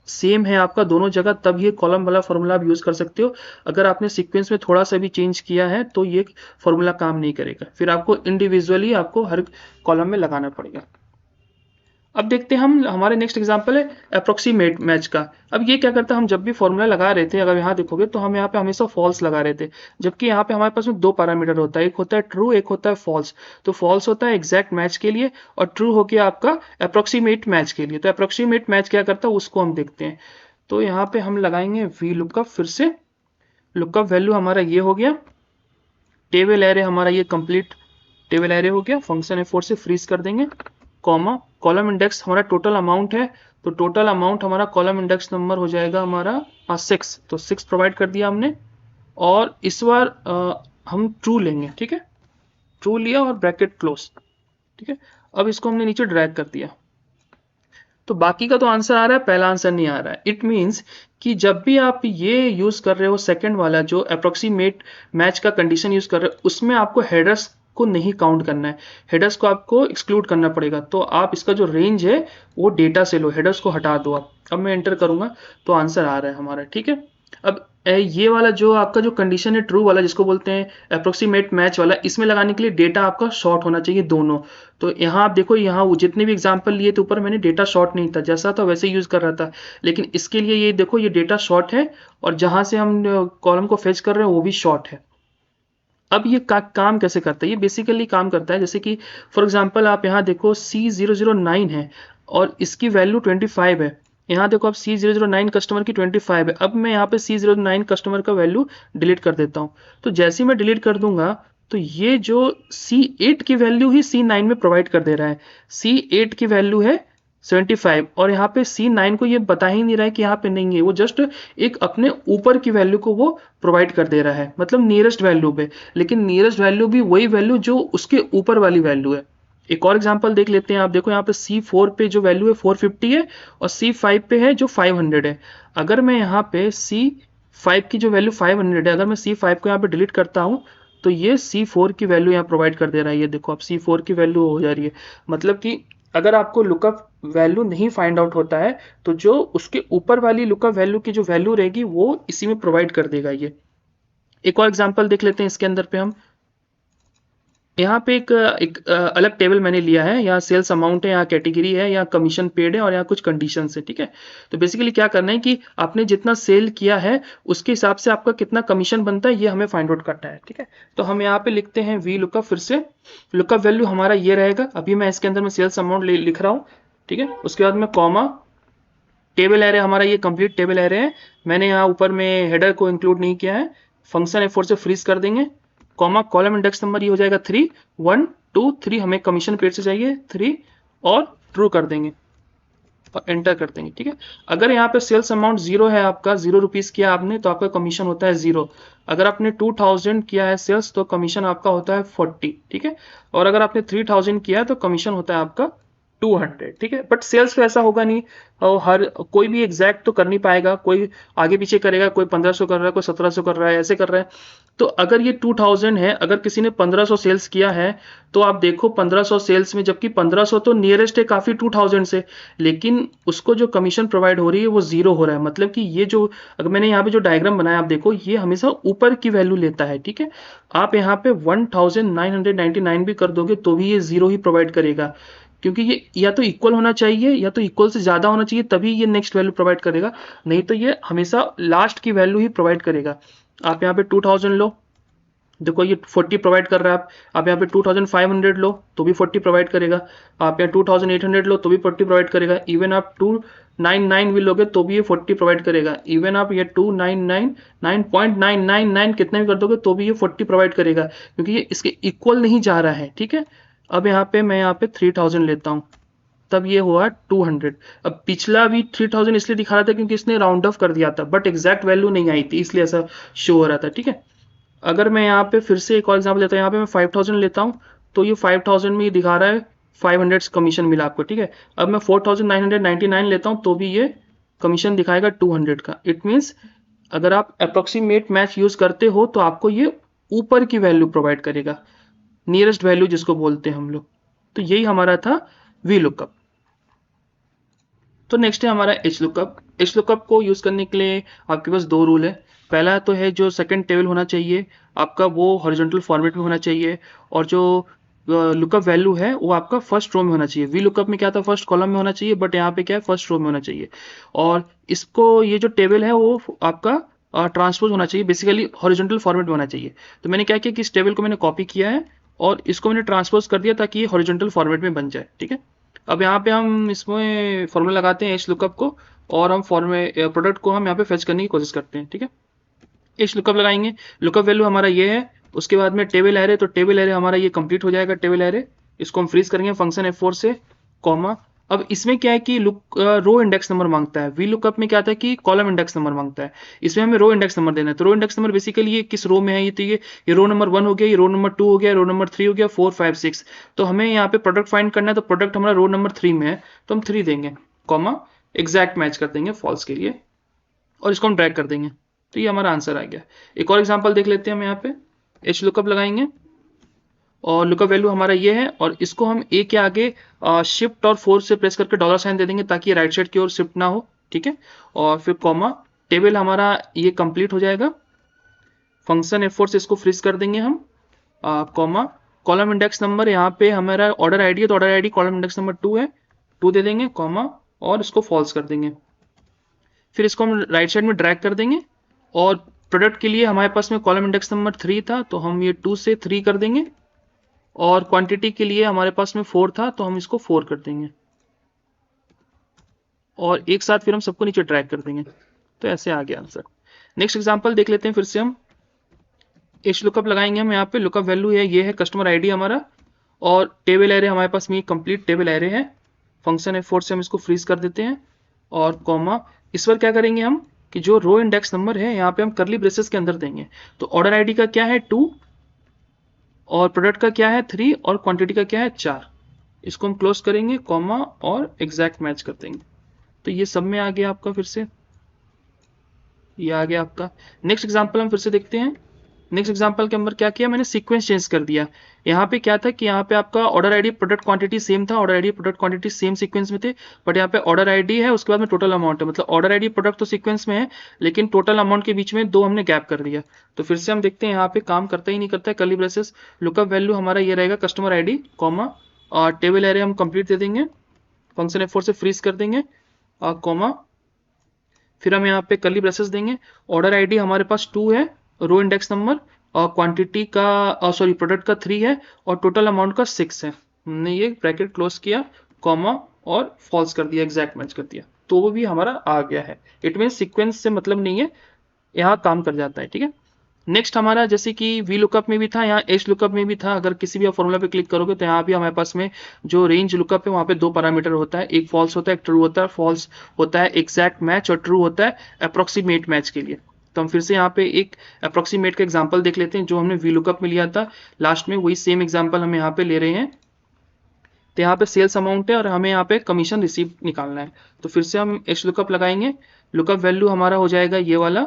सेम है आपका दोनों जगह, तब ये कॉलम वाला फॉर्मूला आप यूज कर सकते हो। अगर आपने सीक्वेंस में थोड़ा सा भी चेंज किया है तो ये फॉर्मूला काम नहीं करेगा, फिर आपको इंडिविजुअली आपको हर कॉलम में लगाना पड़ेगा। अब देखते हैं हम, हमारे नेक्स्ट एग्जांपल है अप्रोक्सीमेट मैच का। अब ये क्या करता है, हम जब भी फॉर्मूला लगा रहे थे, अगर यहाँ देखोगे तो हम यहाँ पे हमेशा फॉल्स लगा रहे थे, जबकि यहाँ पे हमारे पास में दो पैरामीटर होता है, एक होता है ट्रू, एक होता है फॉल्स। तो फॉल्स होता है एग्जैक्ट मैच के लिए, और ट्रू हो गया आपका अप्रोक्सीमेट मैच के लिए। तो अप्रोक्सीमेट मैच क्या करता है उसको हम देखते हैं। तो यहाँ पे हम लगाएंगे वी लुकअप, फिर से लुकअप वैल्यू हमारा ये हो गया, टेबल एरे हमारा ये कंप्लीट टेबल एरे हो गया, फंक्शन F4 से फ्रीज कर देंगे, कॉमा, कॉलम इंडेक्स हमारा टोटल अमाउंट है, तो टोटल अमाउंट हमारा कॉलम इंडेक्स नंबर हो जाएगा हमारा 6, तो 6 प्रोवाइड कर दिया हमने। और इस बार हम ट्रू लेंगे, ठीक है, ट्रू लिया और ब्रैकेट क्लोज, ठीक है। अब इसको हमने नीचे ड्रैग कर दिया, तो बाकी का तो आंसर आ रहा है, पहला आंसर नहीं आ रहा है। इट मीन्स कि जब भी आप ये यूज कर रहे हो सेकंड वाला जो अप्रोक्सीमेट मैच का कंडीशन यूज कर रहे हो, उसमें आपको हेडर्स को नहीं काउंट करना है, हेडर्स को आपको एक्सक्लूड करना पड़ेगा। तो आप इसका जो रेंज है वो डेटा से लो, हेडर्स को हटा दो आप। अब मैं एंटर करूंगा तो आंसर आ रहा है हमारा, ठीक है। अब ये वाला जो आपका जो कंडीशन है ट्रू वाला, जिसको बोलते हैं अप्रोक्सीमेट मैच वाला, इसमें लगाने के लिए डेटा आपका शॉर्ट होना चाहिए दोनों। तो यहाँ आप देखो, यहाँ जितने भी एग्जांपल लिए थे ऊपर मैंने डेटा शॉर्ट नहीं था, जैसा था वैसे यूज कर रहा था, लेकिन इसके लिए ये देखो ये डेटा शॉर्ट है, और जहां से हम कॉलम को फेच कर रहे हैं वो भी शॉर्ट है। अब ये काम कैसे करता है? ये बेसिकली काम करता है जैसे कि फॉर एग्जांपल आप यहाँ देखो C009 है और इसकी वैल्यू 25 है। यहाँ देखो अब C009 कस्टमर की 25 है। अब मैं यहाँ पे C009 कस्टमर का वैल्यू डिलीट कर देता हूँ। तो जैसे ही मैं डिलीट कर दूंगा तो ये जो C8 की वैल्यू ही C9 में प्रोवाइड कर दे रहा है। C8 की वैल्यू है 75 और यहाँ पे C9 को ये बता ही नहीं रहा है कि यहाँ पे नहीं है, वो जस्ट एक अपने ऊपर की वैल्यू को वो प्रोवाइड कर दे रहा है, मतलब नियरेस्ट वैल्यू पे। लेकिन नियरेस्ट वैल्यू भी वही वैल्यू जो उसके ऊपर वाली वैल्यू है। एक और एग्जांपल देख लेते हैं। आप देखो यहाँ पे C4 पे जो वैल्यू है 450 है और C5 पे है जो 500 है। अगर मैं यहाँ पे C5 की जो वैल्यू 500 है, अगर मैं C5 को यहाँ पे डिलीट करता हूँ तो ये C4 की वैल्यू यहाँ प्रोवाइड कर दे रहा है। ये देखो अब C4 की वैल्यू हो जा रही है। मतलब कि अगर आपको लुकअप वैल्यू नहीं फाइंड आउट होता है तो जो उसके ऊपर वाली लुकअप वैल्यू की जो वैल्यू रहेगी वो इसी में प्रोवाइड कर देगा ये। एक और एग्जांपल देख लेते हैं इसके अंदर पे। हम यहाँ पे एक अलग टेबल मैंने लिया है। यहाँ सेल्स अमाउंट है, यहाँ कैटेगरी है, यहाँ कमीशन पेड है और यहाँ कुछ कंडीशन है, ठीक है। तो बेसिकली क्या करना है कि आपने जितना सेल किया है उसके हिसाब से आपका कितना कमीशन बनता है ये हमें फाइंड आउट करना है, ठीक है। तो हम यहाँ पे लिखते हैं वी लुकअप, फिर से लुकअप वैल्यू हमारा ये रहेगा। अभी मैं इसके अंदर में सेल्स अमाउंट लिख रहा हूँ, ठीक है। उसके बाद में कॉमा, टेबल एरे हमारा ये कंप्लीट टेबल एरे है, मैंने यहाँ ऊपर में हेडर को इंक्लूड नहीं किया है। फंक्शन F4 से फ्रीज कर देंगे, कॉमा, कॉलम इंडेक्स नंबर ये हो जाएगा 3, 1 2 3, हमें कमीशन पेड से चाहिए 3 और ट्रू कर देंगे। और एंटर कर देंगे। ठीक है, अगर यहाँ पे सेल्स अमाउंट 0 है, आपका 0 रुपीज़ किया आपने तो आपका कमीशन होता है 0। अगर आपने 2000 किया है सेल्स तो कमीशन आपका होता है 40। ठीक है, और अगर आपने 3000 किया है तो कमीशन होता है आपका 200। ठीक है, बट सेल्स का ऐसा होगा नहीं, और हर कोई भी एग्जैक्ट तो कर नहीं पाएगा, कोई आगे पीछे करेगा, कोई 1500 कर रहा है, कोई 1700 कर रहा है, ऐसे कर रहा है। तो अगर ये 2000 है, अगर किसी ने 1500 सेल्स किया है तो आप देखो 1500 सेल्स में, जबकि 1500 तो नियरेस्ट है काफी 2000 से, लेकिन उसको जो कमीशन प्रोवाइड हो रही है वो 0 हो रहा है। मतलब कि ये जो, अगर मैंने यहाँ पे जो डायग्राम बनाया आप देखो, ये हमेशा ऊपर की वैल्यू लेता है। ठीक है, आप यहाँ पे 1999 भी कर दोगे तो भी ये 0 ही प्रोवाइड करेगा, क्योंकि ये या तो इक्वल होना चाहिए या तो इक्वल से ज्यादा होना चाहिए, तभी ये नेक्स्ट वैल्यू प्रोवाइड करेगा, नहीं तो ये हमेशा लास्ट की वैल्यू ही प्रोवाइड करेगा। आप यहाँ पे 2000 लो, देखो ये 40 प्रोवाइड कर रहा है। आप यहाँ पे 2500 लो तो भी 40 प्रोवाइड करेगा। आप यहाँ 2800 लो तो भी 40 प्रोवाइड करेगा। इवन आप 299 भी लोगे तो भी ये 40 प्रोवाइड करेगा। इवन आप ये 299.999 कितना भी कर दोगे तो भी ये 40 प्रोवाइड करेगा, क्योंकि ये इसके इक्वल नहीं जा रहा है। ठीक है, अब यहाँ पे मैं यहाँ पे 3000 लेता हूँ, तब ये हुआ 200। अब पिछला भी 3000 इसलिए दिखा रहा था क्योंकि इसने राउंड ऑफ कर दिया था, बट एग्जैक्ट वैल्यू नहीं आई थी, इसलिए ऐसा शो हो रहा था। ठीक है, अगर मैं यहाँ पे फिर से एक और एग्जाम्पल लेता हूँ, यहाँ पे मैं 5000 लेता हूँ तो ये 5000 में ये दिखा रहा है 500 कमीशन मिला आपको। ठीक है, अब मैं 4999 लेता हूँ तो भी ये कमीशन दिखाएगा 200 का। इट मीन्स अगर आप अप्रोक्सीमेट मैच यूज करते हो तो आपको ये ऊपर की वैल्यू प्रोवाइड करेगा, नियरेस्ट वैल्यू जिसको बोलते हैं हम लोग। तो यही हमारा था वी लुकअप। तो नेक्स्ट है हमारा एच लुकअप। एच लुकअप को यूज करने के लिए आपके पास दो रूल है। पहला तो है जो सेकंड टेबल होना चाहिए आपका वो हॉरिजॉन्टल फॉर्मेट में होना चाहिए, और जो लुकअप वैल्यू है वो आपका फर्स्ट रो में होना चाहिए। वी लुकअप में क्या था, फर्स्ट कॉलम में होना चाहिए, बट यहाँ पे क्या है, फर्स्ट रो में होना चाहिए। और इसको ये जो टेबल है वो आपका ट्रांसपोज होना चाहिए, बेसिकली हॉरिजॉन्टल फॉर्मेट में होना चाहिए। तो मैंने क्या किया कि इस टेबल को मैंने कॉपी किया है और इसको मैंने ट्रांसपोज कर दिया ताकि ये हॉरिजॉन्टल फॉर्मेट में बन जाए। ठीक है, अब यहाँ पे हम इसमें फॉर्मूला लगाते हैं एच लुकअप को, और हम प्रोडक्ट को हम यहाँ पे फेच करने की कोशिश करते हैं। ठीक है, एच लुकअप लगाएंगे, लुकअप वैल्यू हमारा ये है, उसके बाद में टेबल एरे, तो टेबल एरे हमारा ये कंप्लीट हो जाएगा टेबल एरे। इसको हम फ्रीज करेंगे फंक्शन F4 से, कॉमा। अब इसमें क्या है कि रो इंडेक्स नंबर मांगता है, वी लुकअप में क्या आता है कि कॉलम इंडेक्स नंबर मांगता है, इसमें हमें रो इंडेक्स नंबर देना है। तो रो इंडेक्स नंबर बेसिकली ये किस रो में है, ये तो ये रो नंबर 1 हो गया, ये रो नंबर 2 हो गया, रो नंबर 3 हो गया, 4 5 6। तो हमें यहाँ पे प्रोडक्ट फाइंड करना है, तो प्रोडक्ट हमारा रो नंबर 3 में है तो हम 3 देंगे, कॉमा, एग्जैक्ट मैच कर देंगे फॉल्स के लिए, और इसको हम ड्रैग कर देंगे। तो ये हमारा आंसर आ गया। एक और एग्जांपल देख लेते हैं हम यहाँ पे, एच लुकअप लगाएंगे और लुकअप वैल्यू हमारा ये है, और इसको हम ए के आगे शिफ्ट और 4 से प्रेस करके डॉलर साइन दे देंगे ताकि राइट साइड की ओर शिफ्ट ना हो। ठीक है, और फिर कॉमा, टेबल हमारा ये कंप्लीट हो जाएगा, फंक्शन F4 से इसको फ्रीज कर देंगे हम, कॉमा, कॉलम इंडेक्स नंबर यहाँ पे हमारा ऑर्डर आईडी है तो order ID column index number 2 है, 2 दे देंगे, कॉमा, और इसको फॉल्स कर देंगे। फिर इसको हम राइट साइड में ड्रैग कर देंगे, और प्रोडक्ट के लिए हमारे पास में कॉलम इंडेक्स नंबर 3 था तो हम ये 2 से 3 कर देंगे, और क्वांटिटी के लिए हमारे पास में 4 था तो हम इसको 4 कर देंगे, और एक साथ फिर हम सबको नीचे ड्रैग कर देंगे। तो ऐसे आ गया आंसर। नेक्स्ट एग्जांपल देख लेते हैं फिर से हम, एच लुकअप लगाएंगे हम यहाँ पे, लुकअप वैल्यू है ये है कस्टमर आईडी हमारा, और टेबल एरे हमारे पास में कंप्लीट टेबल एरे है, फंक्शन F4 से हम इसको फ्रीज कर देते हैं, और कॉमा, इस पर क्या करेंगे हम कि जो रो इंडेक्स नंबर है यहाँ पे हम करली ब्रेसेस के अंदर देंगे। तो ऑर्डर आईडी का क्या है 2, और प्रोडक्ट का क्या है 3, और क्वांटिटी का क्या है 4। इसको हम क्लोज करेंगे, कॉमा, और एग्जैक्ट मैच कर देंगे। तो ये सब में आ गया आपका, फिर से ये आ गया आपका। नेक्स्ट एग्जांपल हम फिर से देखते हैं। नेक्स्ट एग्जांपल के अंदर क्या किया मैंने, सीक्वेंस चेंज कर दिया। यहाँ पे क्या था कि यहाँ पे आपका order ID product quantity same था, order ID product quantity same sequence में थे, बट यहाँ पे ऑर्डर आईडी है उसके बाद में टोटल अमाउंट है, मतलब ऑर्डर आईडी प्रोडक्ट तो सीक्वेंस में है लेकिन टोटल अमाउंट के बीच में 2 हमने गैप कर दिया। तो फिर से हम देखते हैं यहाँ पे काम करता ही नहीं करता है कर्ली ब्रेसेस। लुकअप वैल्यू हमारा ये रहेगा कस्टमर आईडी, कॉमा, और टेबल एरे हम कंप्लीट दे देंगे, फंक्शन F4 से फ्रीज कर देंगे, कॉमा, फिर हम यहाँ पे कर्ली ब्रेसेस देंगे। ऑर्डर आईडी हमारे पास 2 है, रो इंडेक्स नंबर, और क्वांटिटी का सॉरी प्रोडक्ट का 3 है, और टोटल अमाउंट का 6 है। हमने ये ब्रैकेट क्लोज किया, कॉमा, और फॉल्स कर दिया, एग्जैक्ट मैच कर दिया, तो वो भी हमारा आ गया है। इट मीन सीक्वेंस से मतलब नहीं है, यहाँ काम कर जाता है। ठीक है, नेक्स्ट हमारा जैसे कि वी लुकअप में भी था, यहाँ एच लुकअप में भी था। अगर किसी भी आप फॉर्मूला पे क्लिक करोगे तो यहाँ भी हमारे पास में जो रेंज लुकअप है वहाँ पे दो पैरामीटर होता है, एक फॉल्स होता है एक ट्रू होता है। फॉल्स होता है एग्जैक्ट मैच और ट्रू होता है अप्रोक्सीमेट मैच के लिए। तो हम फिर से यहाँ पे एक अप्रोक्सीमेट का एग्जाम्पल देख लेते हैं जो हमने वी लुकअप में लिया था लास्ट में, वही सेम एग्जाम्पल हम यहाँ पे ले रहे हैं। तो यहाँ पे सेल्स अमाउंट है और हमें यहाँ पे कमीशन रिसीव निकालना है। तो फिर से हम एच लुकअप लगाएंगे, लुकअप वैल्यू हमारा हो जाएगा ये वाला,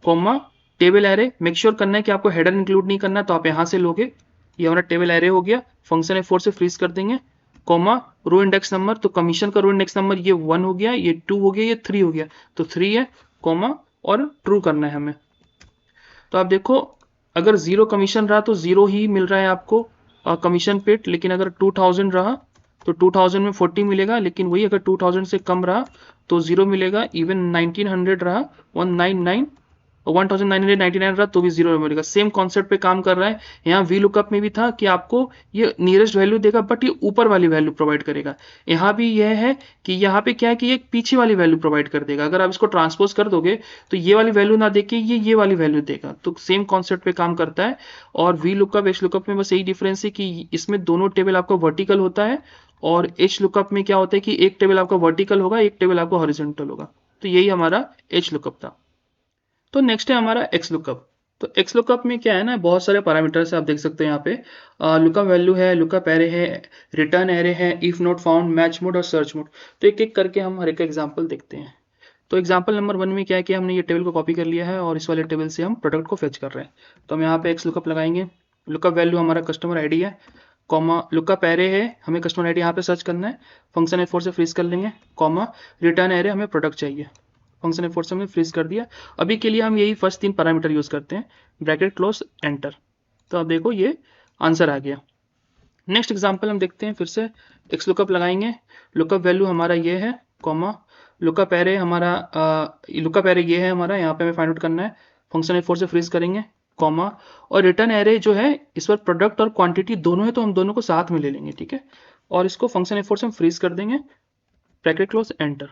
comma table array. Make sure करना है कि आपको हेडर इंक्लूड नहीं करना, तो आप यहाँ से लोगे। ये हमारा टेबल एरे हो गया, फंक्शन F4 से फ्रीज कर देंगे, कॉमा रो इंडेक्स नंबर। तो कमीशन का रो इंडेक्स नंबर ये 1 हो गया, ये 2 हो गया, ये 3 हो गया, तो 3 है, कॉमा और ट्रू करना है हमें। तो आप देखो अगर 0 कमीशन रहा तो 0 ही मिल रहा है आपको कमीशन पेड, लेकिन अगर 2000 रहा तो 2000 में 40 मिलेगा, लेकिन वही अगर 2000 से कम रहा तो 0 मिलेगा। इवन 1900 रहा 199 1999 रहा तो भी 0 मिलेगा। सेम कॉन्सेप्ट पे काम कर रहा है। यहाँ वी लुकअप में भी था कि आपको ये नियरेस्ट वैल्यू देगा बट ये ऊपर वाली वैल्यू प्रोवाइड करेगा। यहाँ भी यह है कि यहाँ पे क्या है कि ये पीछे वाली वैल्यू प्रोवाइड कर देगा। अगर आप इसको ट्रांसपोज कर दोगे तो ये वाली वैल्यू ना देके ये वाली वैल्यू देगा। तो सेम कॉन्सेप्ट पे काम करता है। और वी लुकअप एच लुकअप में बस यही डिफरेंस है कि इसमें दोनों टेबल आपका वर्टिकल होता है और एच लुकअप में क्या होता है कि एक टेबल आपका वर्टिकल होगा, एक टेबल आपका हॉरिजॉन्टल होगा। तो यही हमारा एच लुकअप था। तो नेक्स्ट है हमारा एक्स लुकअप। तो एक्स लुकअप में क्या है ना, बहुत सारे पैरामीटर्स आप देख सकते हो यहाँ पे। लुकअप वैल्यू है, लुकअप एरे है, रिटर्न एरे है, if not found, match mode और सर्च मोड। तो एक एक करके हम हर एक एग्जांपल देखते हैं। तो एग्जांपल नंबर 1 में क्या है कि हमने ये टेबल को कॉपी कर लिया है और इस वाले टेबल से हम प्रोडक्ट को फेच कर रहे हैं। तो हम यहाँ पे एक्स लुकअप लगाएंगे, लुकअप वैल्यू हमारा कस्टमर आईडी है, कॉमा लुकअप एरे है, हमें कस्टमर आईडी यहाँ पे सर्च करना है, फंक्शन F4 से फ्रीज कर लेंगे, कॉमा रिटर्न एरे, हमें प्रोडक्ट चाहिए, फंक्शन F4 से हमने फ्रीज कर दिया। अभी के लिए हम यही फर्स्ट 3 पैरामीटर यूज करते हैं, ब्रैकेट क्लोज एंटर। तो अब देखो ये आंसर आ गया। नेक्स्ट एग्जांपल हम देखते हैं, फिर से एक्स लुकअप लगाएंगे, लुकअप वैल्यू हमारा ये है, कॉमा लुकअप एरे हमारा लुकअप एरे ये है हमारा, यहाँ पे हमें फाइंड आउट करना है, फंक्शन F4 से फ्रीज करेंगे, कॉमा और रिटर्न एरे जो है इस पर प्रोडक्ट और क्वांटिटी दोनों है तो हम दोनों को साथ में ले लेंगे, ठीक है। और इसको फंक्शन F4 से हम फ्रीज कर देंगे, ब्रैकेट क्लोज एंटर।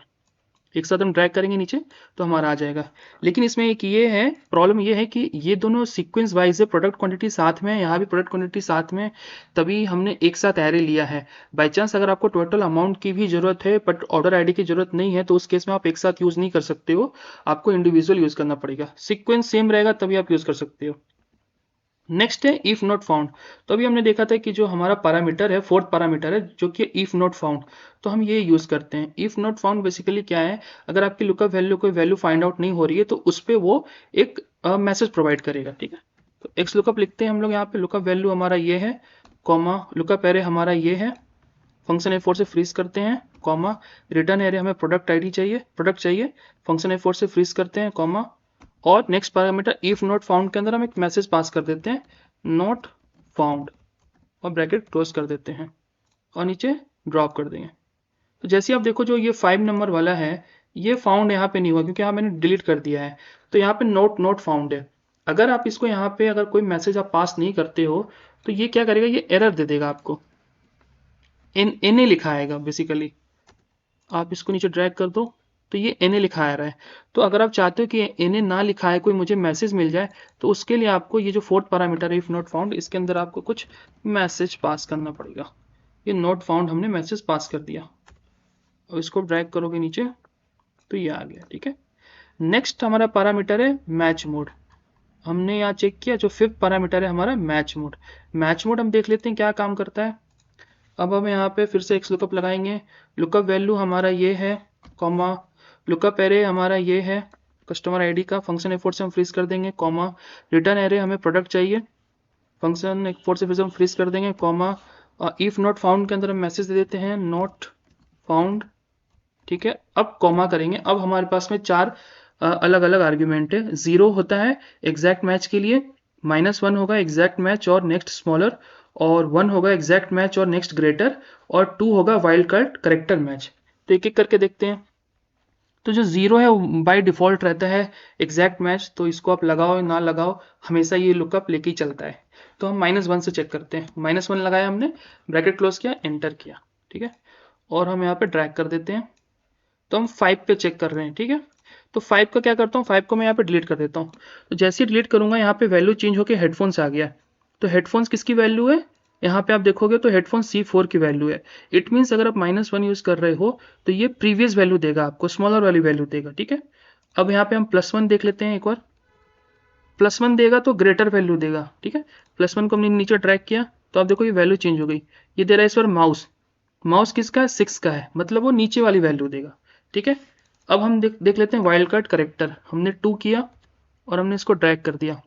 एक साथ हम ड्रैग करेंगे नीचे तो हमारा आ जाएगा। लेकिन इसमें एक ये है प्रॉब्लम, ये है कि ये दोनों सीक्वेंस वाइज है, प्रोडक्ट क्वांटिटी साथ में है, यहाँ भी प्रोडक्ट क्वांटिटी साथ में, तभी हमने एक साथ एरे लिया है। बाई चांस अगर आपको टोटल अमाउंट की भी जरूरत है बट ऑर्डर आईडी की जरूरत नहीं है तो उस केस में आप एक साथ यूज नहीं कर सकते हो, आपको इंडिविजुअल यूज करना पड़ेगा। सीक्वेंस सेम रहेगा तभी आप यूज कर सकते हो। नेक्स्ट है इफ नॉट फाउंड। तो अभी हमने देखा था कि जो हमारा पैरामीटर है, फोर्थ पैरामीटर है जो कि इफ नॉट फाउंड, तो हम ये यूज करते हैं। इफ नॉट फाउंड बेसिकली क्या है, अगर आपकी लुकअप वैल्यू कोई वैल्यू फाइंड आउट नहीं हो रही है तो उस पर वो एक मैसेज प्रोवाइड करेगा, ठीक है। तो एक्स लुकअप लिखते हैं हम लोग यहाँ पे, लुकअप वैल्यू हमारा ये है, कॉमा लुकअप एरे हमारा ये है, फंक्शन F4 से फ्रीज करते हैं, कॉमा रिटर्न एरे हमें प्रोडक्ट आईडी चाहिए, प्रोडक्ट चाहिए, फंक्शन F4 से फ्रीज करते हैं, कॉमा और next parameter if not found के अंदर हम एक मैसेज पास कर देते हैं, नॉट फाउंड, और ब्रैकेट क्लोज कर देते हैं और नीचे ड्रॉप कर देंगे। तो जैसे आप देखो जो ये 5 नंबर वाला है ये फाउंड यहाँ पे नहीं हुआ क्योंकि यहाँ मैंने डिलीट कर दिया है, तो यहाँ पे नॉट फाउंड है। अगर आप इसको यहाँ पे अगर कोई मैसेज आप पास नहीं करते हो तो ये क्या करेगा, ये एरर दे देगा आपको, एन ए लिखा आएगा बेसिकली। आप इसको नीचे ड्रैग कर दो तो ये एन ए लिखा आ रहा है। तो अगर आप चाहते हो कि एन ए ना लिखा है, कोई मुझे मैसेज मिल जाए, तो उसके लिए आपको ये जो फोर्थ पैरामीटर है इफ नॉट फाउंड, इसके अंदर आपको कुछ मैसेज पास करना पड़ेगा। ये नॉट फाउंड हमने मैसेज पास कर दिया और इसको ड्रैग करोगे नीचे तो ये आ गया, ठीक है। नेक्स्ट हमारा पैरामीटर है मैच मोड। हमने यहाँ चेक किया जो फिफ्थ पैरामीटर है हमारा मैच मोड। मैच मोड हम देख लेते हैं क्या काम करता है। अब हम यहाँ पे फिर से एक्स लुकअप लगाएंगे, लुकअप वैल्यू हमारा ये है, कॉमा लुकअप एरे हमारा ये है, कस्टमर आईडी का, फंक्शन F4 से हम फ्रीज कर देंगे, कॉमा रिटर्न एरे हमें प्रोडक्ट चाहिए, फंक्शन F4 से फिर से हम फ्रीज कर देंगे, कॉमा इफ नॉट फाउंड के अंदर हम मैसेज दे देते हैं नॉट फाउंड, ठीक है। अब कॉमा करेंगे। अब हमारे पास में 4 अलग अलग आर्ग्यूमेंट है। 0 होता है एग्जैक्ट मैच के लिए, -1 होगा एग्जैक्ट मैच और नेक्स्ट स्मॉलर, और 1 होगा एग्जैक्ट मैच और नेक्स्ट ग्रेटर, और 2 होगा वाइल्ड कार्ड करेक्टर मैच। तो एक एक करके देखते हैं। तो जो 0 है वो बाय डिफॉल्ट रहता है एग्जैक्ट मैच, तो इसको आप लगाओ ना लगाओ हमेशा ये लुकअप लेके ही चलता है। तो हम -1 से चेक करते हैं। -1 लगाया हमने, ब्रैकेट क्लोज किया, एंटर किया, ठीक है। और हम यहाँ पे ड्रैग कर देते हैं। तो हम 5 पे चेक कर रहे हैं, ठीक है। तो 5 का क्या करता हूँ, 5 को मैं यहाँ पे डिलीट कर देता हूँ। तो जैसे ही डिलीट करूँगा यहाँ पे वैल्यू चेंज होकर हेडफोन्स आ गया। तो हेडफोन्स किसकी वैल्यू है, यहाँ पे आप देखोगे तो हेडफोन C4 की वैल्यू है। इट मीन्स अगर आप -1 यूज़ कर रहे हो तो ये प्रीवियस वैल्यू देगा आपको, स्मॉलर वाली वैल्यू देगा, ठीक है। अब यहाँ पे हम +1 देख लेते हैं एक बार। +1 देगा तो ग्रेटर वैल्यू देगा, ठीक है। +1 को हमने नीचे ड्रैग किया तो आप देखो ये वैल्यू चेंज हो गई। ये दे रहा है इस बार माउस, माउस किसका है, 6 का है, मतलब वो नीचे वाली वैल्यू देगा, ठीक है। अब हम देख लेते हैं वाइल्ड कार्ड करेक्टर। हमने 2 किया और हमने इसको ड्रैग कर दिया।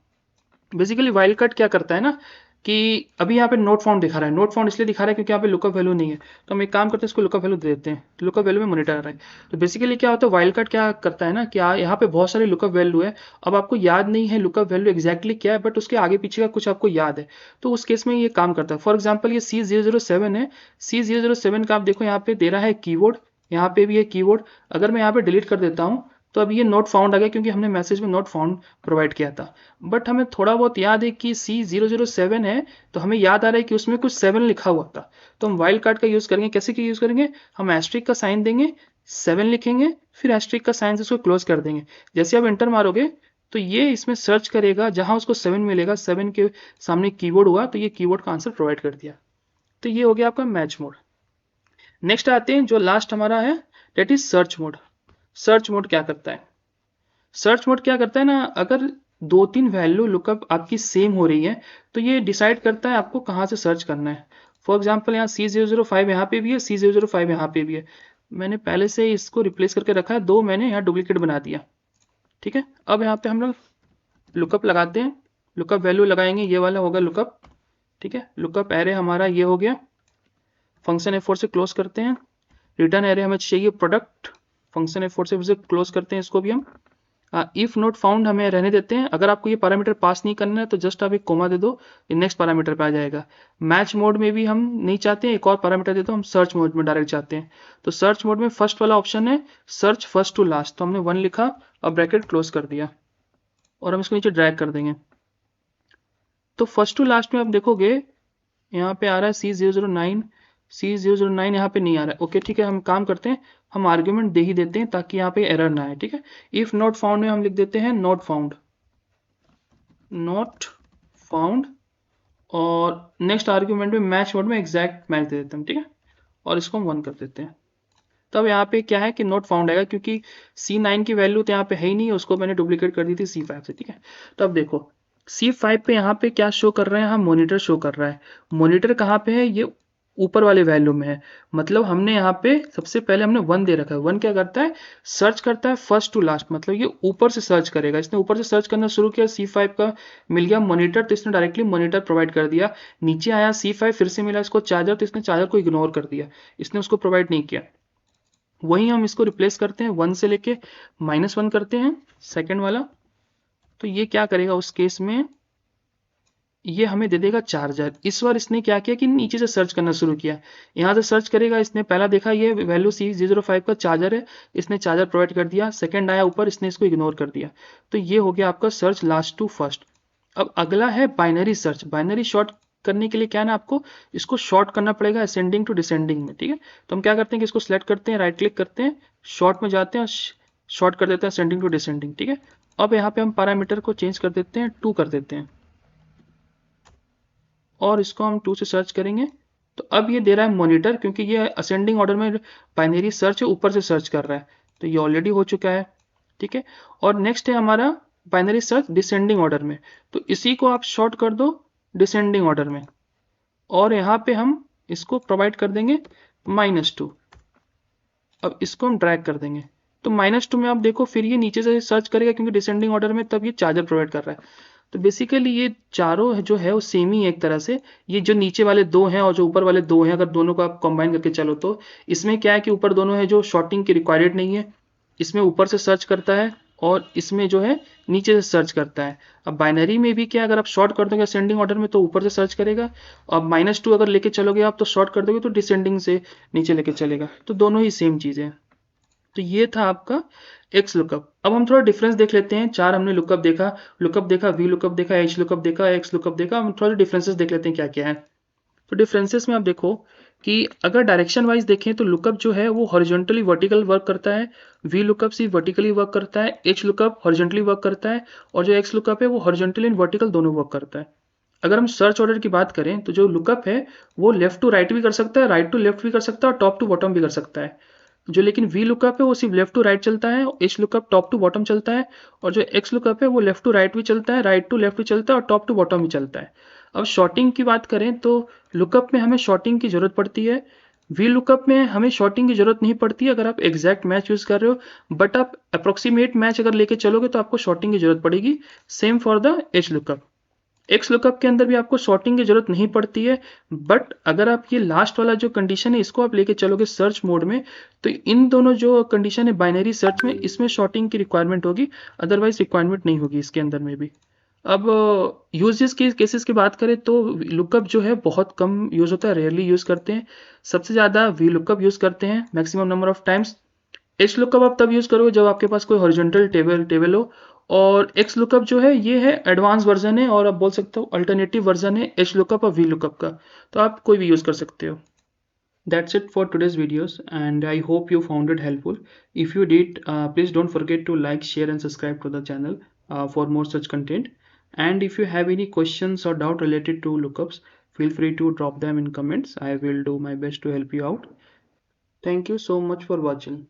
बेसिकली वाइल्ड कार्ड क्या करता है ना कि अभी यहाँ पे नोट फाउंड दिखा रहा है, नोट फाउंड इसलिए दिखा रहा है क्योंकि यहाँ पे लुकअप वैल्यू नहीं है। तो हम एक काम करते हैं, इसको लुकअप वैल्यू दे देते हैं, तो लुकअप वैल्यू में मॉनिटर आ रहा है। तो बेसिकली क्या होता है, वाइल्ड कार्ड क्या करता है ना कि यहाँ पे बहुत सारी लुकअप वैल्यू है। अब आपको याद नहीं है लुकअप वैल्यू एग्जैक्टली क्या है, बट उसके आगे पीछे का कुछ आपको याद है, तो उस केस में ये काम करता है। फॉर एग्जाम्पल ये C007 है, C007 का आप देखो यहाँ पे दे रहा है कीवर्ड, यहाँ पे भी है कीवर्ड। अगर मैं यहाँ पे डिलीट कर देता हूँ तो अब ये नोट फाउंड आ गया क्योंकि हमने मैसेज में नोट फाउंड प्रोवाइड किया था। बट हमें थोड़ा बहुत याद है कि C007 है, तो हमें याद आ रहा है कि उसमें कुछ 7 लिखा हुआ था। तो हम वाइल्ड कार्ड का यूज़ करेंगे। कैसे यूज़ करेंगे, हम एस्ट्रिक का साइन देंगे, 7 लिखेंगे, फिर एस्ट्रिक का साइन से इसको क्लोज कर देंगे। जैसे आप एंटर मारोगे तो ये इसमें सर्च करेगा, जहां उसको 7 मिलेगा, 7 के सामने कीवर्ड हुआ तो ये कीवर्ड का आंसर प्रोवाइड कर दिया। तो ये हो गया आपका मैच मोड। नेक्स्ट आते हैं जो लास्ट हमारा है, date is search mode. Search mode क्या करता है, सर्च मोड क्या करता है ना, अगर 2-3 वैल्यू लुकअप आपकी सेम हो रही है तो ये डिसाइड करता है आपको कहाँ से सर्च करना है। फॉर एग्जाम्पल यहाँ C005 यहाँ पे भी है, C005 यहाँ पे भी है। मैंने पहले से इसको रिप्लेस करके रखा है, 2 मैंने यहाँ डुप्लीकेट बना दिया, ठीक है। अब यहाँ पे हम लोग लुकअप लगाते हैं, लुकअप वैल्यू लगाएंगे, ये वाला होगा लुकअप, ठीक है। लुकअप एरे हमारा ये हो गया, फंक्शन F4 से क्लोज करते हैं। रिटर्न एरे हमें चाहिए प्रोडक्ट, फंक्शन F4 से क्लोज करते हैं इसको भी हम। इफ नॉट फाउंड हमें रहने देते हैं। अगर आपको ये पैरामीटर पास नहीं करना है तो जस्ट आप एक कोमा दे दो, ये नेक्स्ट पैरामीटर पे आ जाएगा। मैच मोड में भी हम नहीं चाहते, एक और पैरामीटर दे दो, हम सर्च मोड में डायरेक्ट चाहते हैं। तो सर्च मोड में फर्स्ट वाला ऑप्शन है सर्च फर्स्ट टू लास्ट, तो हमने 1 लिखा और ब्रैकेट क्लोज कर दिया और हम इसको नीचे ड्रैग कर देंगे। तो फर्स्ट टू लास्ट में आप देखोगे यहाँ पे आ रहा है C009, C009 यहाँ पे नहीं आ रहा है। ओके ठीक है, हम काम करते हैं, हम आर्ग्यूमेंट दे ही देते हैं ताकि यहाँ पे एरर ना आए, ठीक है। इफ नॉट फाउंड में हम लिख देते हैं नॉट फाउंड, नॉट फाउंड, और नेक्स्ट आर्ग्यूमेंट में मैच मोड में एग्जैक्ट मैच दे देते हैं, ठीक है। और इसको हम 1 कर देते हैं। तब यहाँ पे क्या है कि नॉट फाउंड आएगा क्योंकि C9 की वैल्यू तो यहाँ पे है ही नहीं, उसको मैंने डुप्लीकेट कर दी थी C5 से, ठीक है। तो अब देखो C5 पे यहाँ पे क्या शो कर रहे हैं, हम मॉनिटर शो कर रहा है। मॉनिटर कहाँ पे है, ये ऊपर वाले वैल्यू में है। मतलब हमने यहाँ पे सबसे पहले हमने 1 दे रखा है। 1 क्या करता है, सर्च करता है फर्स्ट टू लास्ट, मतलब ये ऊपर से सर्च करेगा। इसने ऊपर से सर्च करना शुरू किया, C5 का मिल गया मॉनिटर तो इसने डायरेक्टली मॉनिटर प्रोवाइड कर दिया। नीचे आया C5, फिर से मिला इसको चार्जर तो इसने चार्जर को इग्नोर कर दिया, इसने उसको प्रोवाइड नहीं किया। वही हम इसको रिप्लेस करते हैं, 1 से लेके -1 करते हैं सेकंड वाला। तो ये क्या करेगा उस केस में, ये हमें दे देगा चार्जर। इस बार इसने क्या किया कि नीचे से सर्च करना शुरू किया, यहाँ से सर्च करेगा। इसने पहला देखा ये वैल्यू C005 का चार्जर है, इसने चार्जर प्रोवाइड कर दिया। सेकंड आया ऊपर, इसने इसको इग्नोर कर दिया। तो ये हो गया आपका सर्च लास्ट टू फर्स्ट। अब अगला है बाइनरी सर्च। बाइनरी शॉर्ट करने के लिए क्या है ना, आपको इसको शॉर्ट करना पड़ेगा असेंडिंग टू डिसेंडिंग में, ठीक है। तो हम क्या करते हैं कि इसको सिलेक्ट करते हैं, राइट क्लिक करते हैं, शॉर्ट में जाते हैं और शॉर्ट कर देते हैं असेंडिंग टू डिसेंडिंग, ठीक है। अब यहाँ पे हम पैरामीटर को चेंज कर देते हैं, 2 कर देते हैं और इसको हम 2 से सर्च करेंगे। तो अब ये दे रहा है मॉनिटर, क्योंकि ये असेंडिंग ऑर्डर में बाइनरी सर्च है, ऊपर से सर्च कर रहा है, तो ये ऑलरेडी हो चुका है, ठीक है। और नेक्स्ट है हमारा बाइनरी सर्च डिसेंडिंग ऑर्डर में, तो इसी को आप शॉर्ट कर दो डिसेंडिंग ऑर्डर में, और यहाँ पे हम इसको प्रोवाइड कर देंगे -2। अब इसको हम ड्रैग कर देंगे, तो -2 में आप देखो फिर ये नीचे से सर्च करेगा क्योंकि डिसेंडिंग ऑर्डर में, तब ये चार्जर प्रोवाइड कर रहा है। तो बेसिकली ये चारों जो है वो सेम ही है एक तरह से। ये जो नीचे वाले 2 हैं और जो ऊपर वाले 2 हैं, अगर दोनों को आप कंबाइन करके चलो तो इसमें क्या है कि ऊपर दोनों है जो शॉर्टिंग की रिक्वायर्ड नहीं है, इसमें ऊपर से सर्च करता है और इसमें जो है नीचे से सर्च करता है। अब बाइनरी में भी क्या, अगर आप शॉर्ट कर दोगे असेंडिंग ऑर्डर में तो ऊपर से सर्च करेगा, और -2 अगर लेके चलोगे आप तो शॉर्ट कर दोगे तो डिसेंडिंग से नीचे लेके चलेगा। तो दोनों ही सेम चीज़ें हैं। तो ये था आपका एक्स लुकअप। अब हम थोड़ा डिफरेंस देख लेते हैं। 4 हमने लुकअप देखा, वी लुकअप देखा, एच लुकअप देखा, एक्स लुकअप देखा। हम थोड़ा डिफरेंसेस देख लेते हैं क्या क्या है। तो डिफरेंसेस में आप देखो कि अगर डायरेक्शन वाइज देखें तो लुकअप जो है वो हॉरिजॉन्टली वर्टिकल वर्क करता है, वी लुकअप सिर्फ वर्टिकली वर्क करता है, एच लुकअप हॉरिजॉन्टली वर्क करता है, और जो एक्स लुकअप है वो हॉरिजॉन्टली एंड वर्टिकल दोनों वर्क करता है। अगर हम सर्च ऑर्डर की बात करें तो जो लुकअप है वो लेफ्ट टू राइट भी कर सकता है, राइट टू लेफ्ट भी कर सकता है, और टॉप टू बॉटम भी कर सकता है। जो लेकिन वी लुकअप है वो सिर्फ लेफ्ट टू राइट चलता है, H lookup top to bottom चलता है, और जो एक्स लुकअप है वो लेफ्ट टू राइट भी चलता है, राइट टू लेफ्ट भी चलता है, और टॉप टू बॉटम भी चलता है। अब शॉर्टिंग की बात करें तो लुकअप में हमें शॉर्टिंग की जरूरत पड़ती है, वी लुकअप में हमें शॉर्टिंग की जरूरत नहीं पड़ती अगर आप एग्जैक्ट मैच यूज कर रहे हो, बट आप अप्रोक्सीमेट मैच अगर लेके चलोगे तो आपको शॉर्टिंग की जरूरत पड़ेगी। Same for the H lookup. X lookup के अंदर भी आपको शॉर्टिंग की जरूरत नहीं पड़ती है, बट अगर आप ये लास्ट वाला जो कंडीशन है इसको आप लेके चलोगे सर्च मोड में, तो इन दोनों जो कंडीशन है बाइनरी सर्च में, इसमें शॉर्टिंग की रिक्वायरमेंट होगी, अदरवाइज रिक्वायरमेंट नहीं होगी इसके अंदर में भी। अब यूजेस के केसेस की बात करें तो लुकअप जो है बहुत कम यूज होता है, रेयरली यूज करते हैं। सबसे ज़्यादा वी लुकअप यूज करते हैं maximum number of times. H lookup आप तब यूज करोगे जब आपके पास कोई हॉरिजॉन्टल टेबल हो, और एक्स लुकअप जो है ये है एडवांस वर्जन है, और आप बोल सकते हो अल्टरनेटिव वर्जन है एच लुकअप और वी लुकअप का, तो आप कोई भी यूज कर सकते हो। That's it for today's videos, and I hope you found it helpful. If you did, please don't forget to like, share and subscribe to the channel for more such content. And if you have any questions or doubt related to lookups, feel free to drop them in comments. I will do my best to help you out. Thank you so much for watching.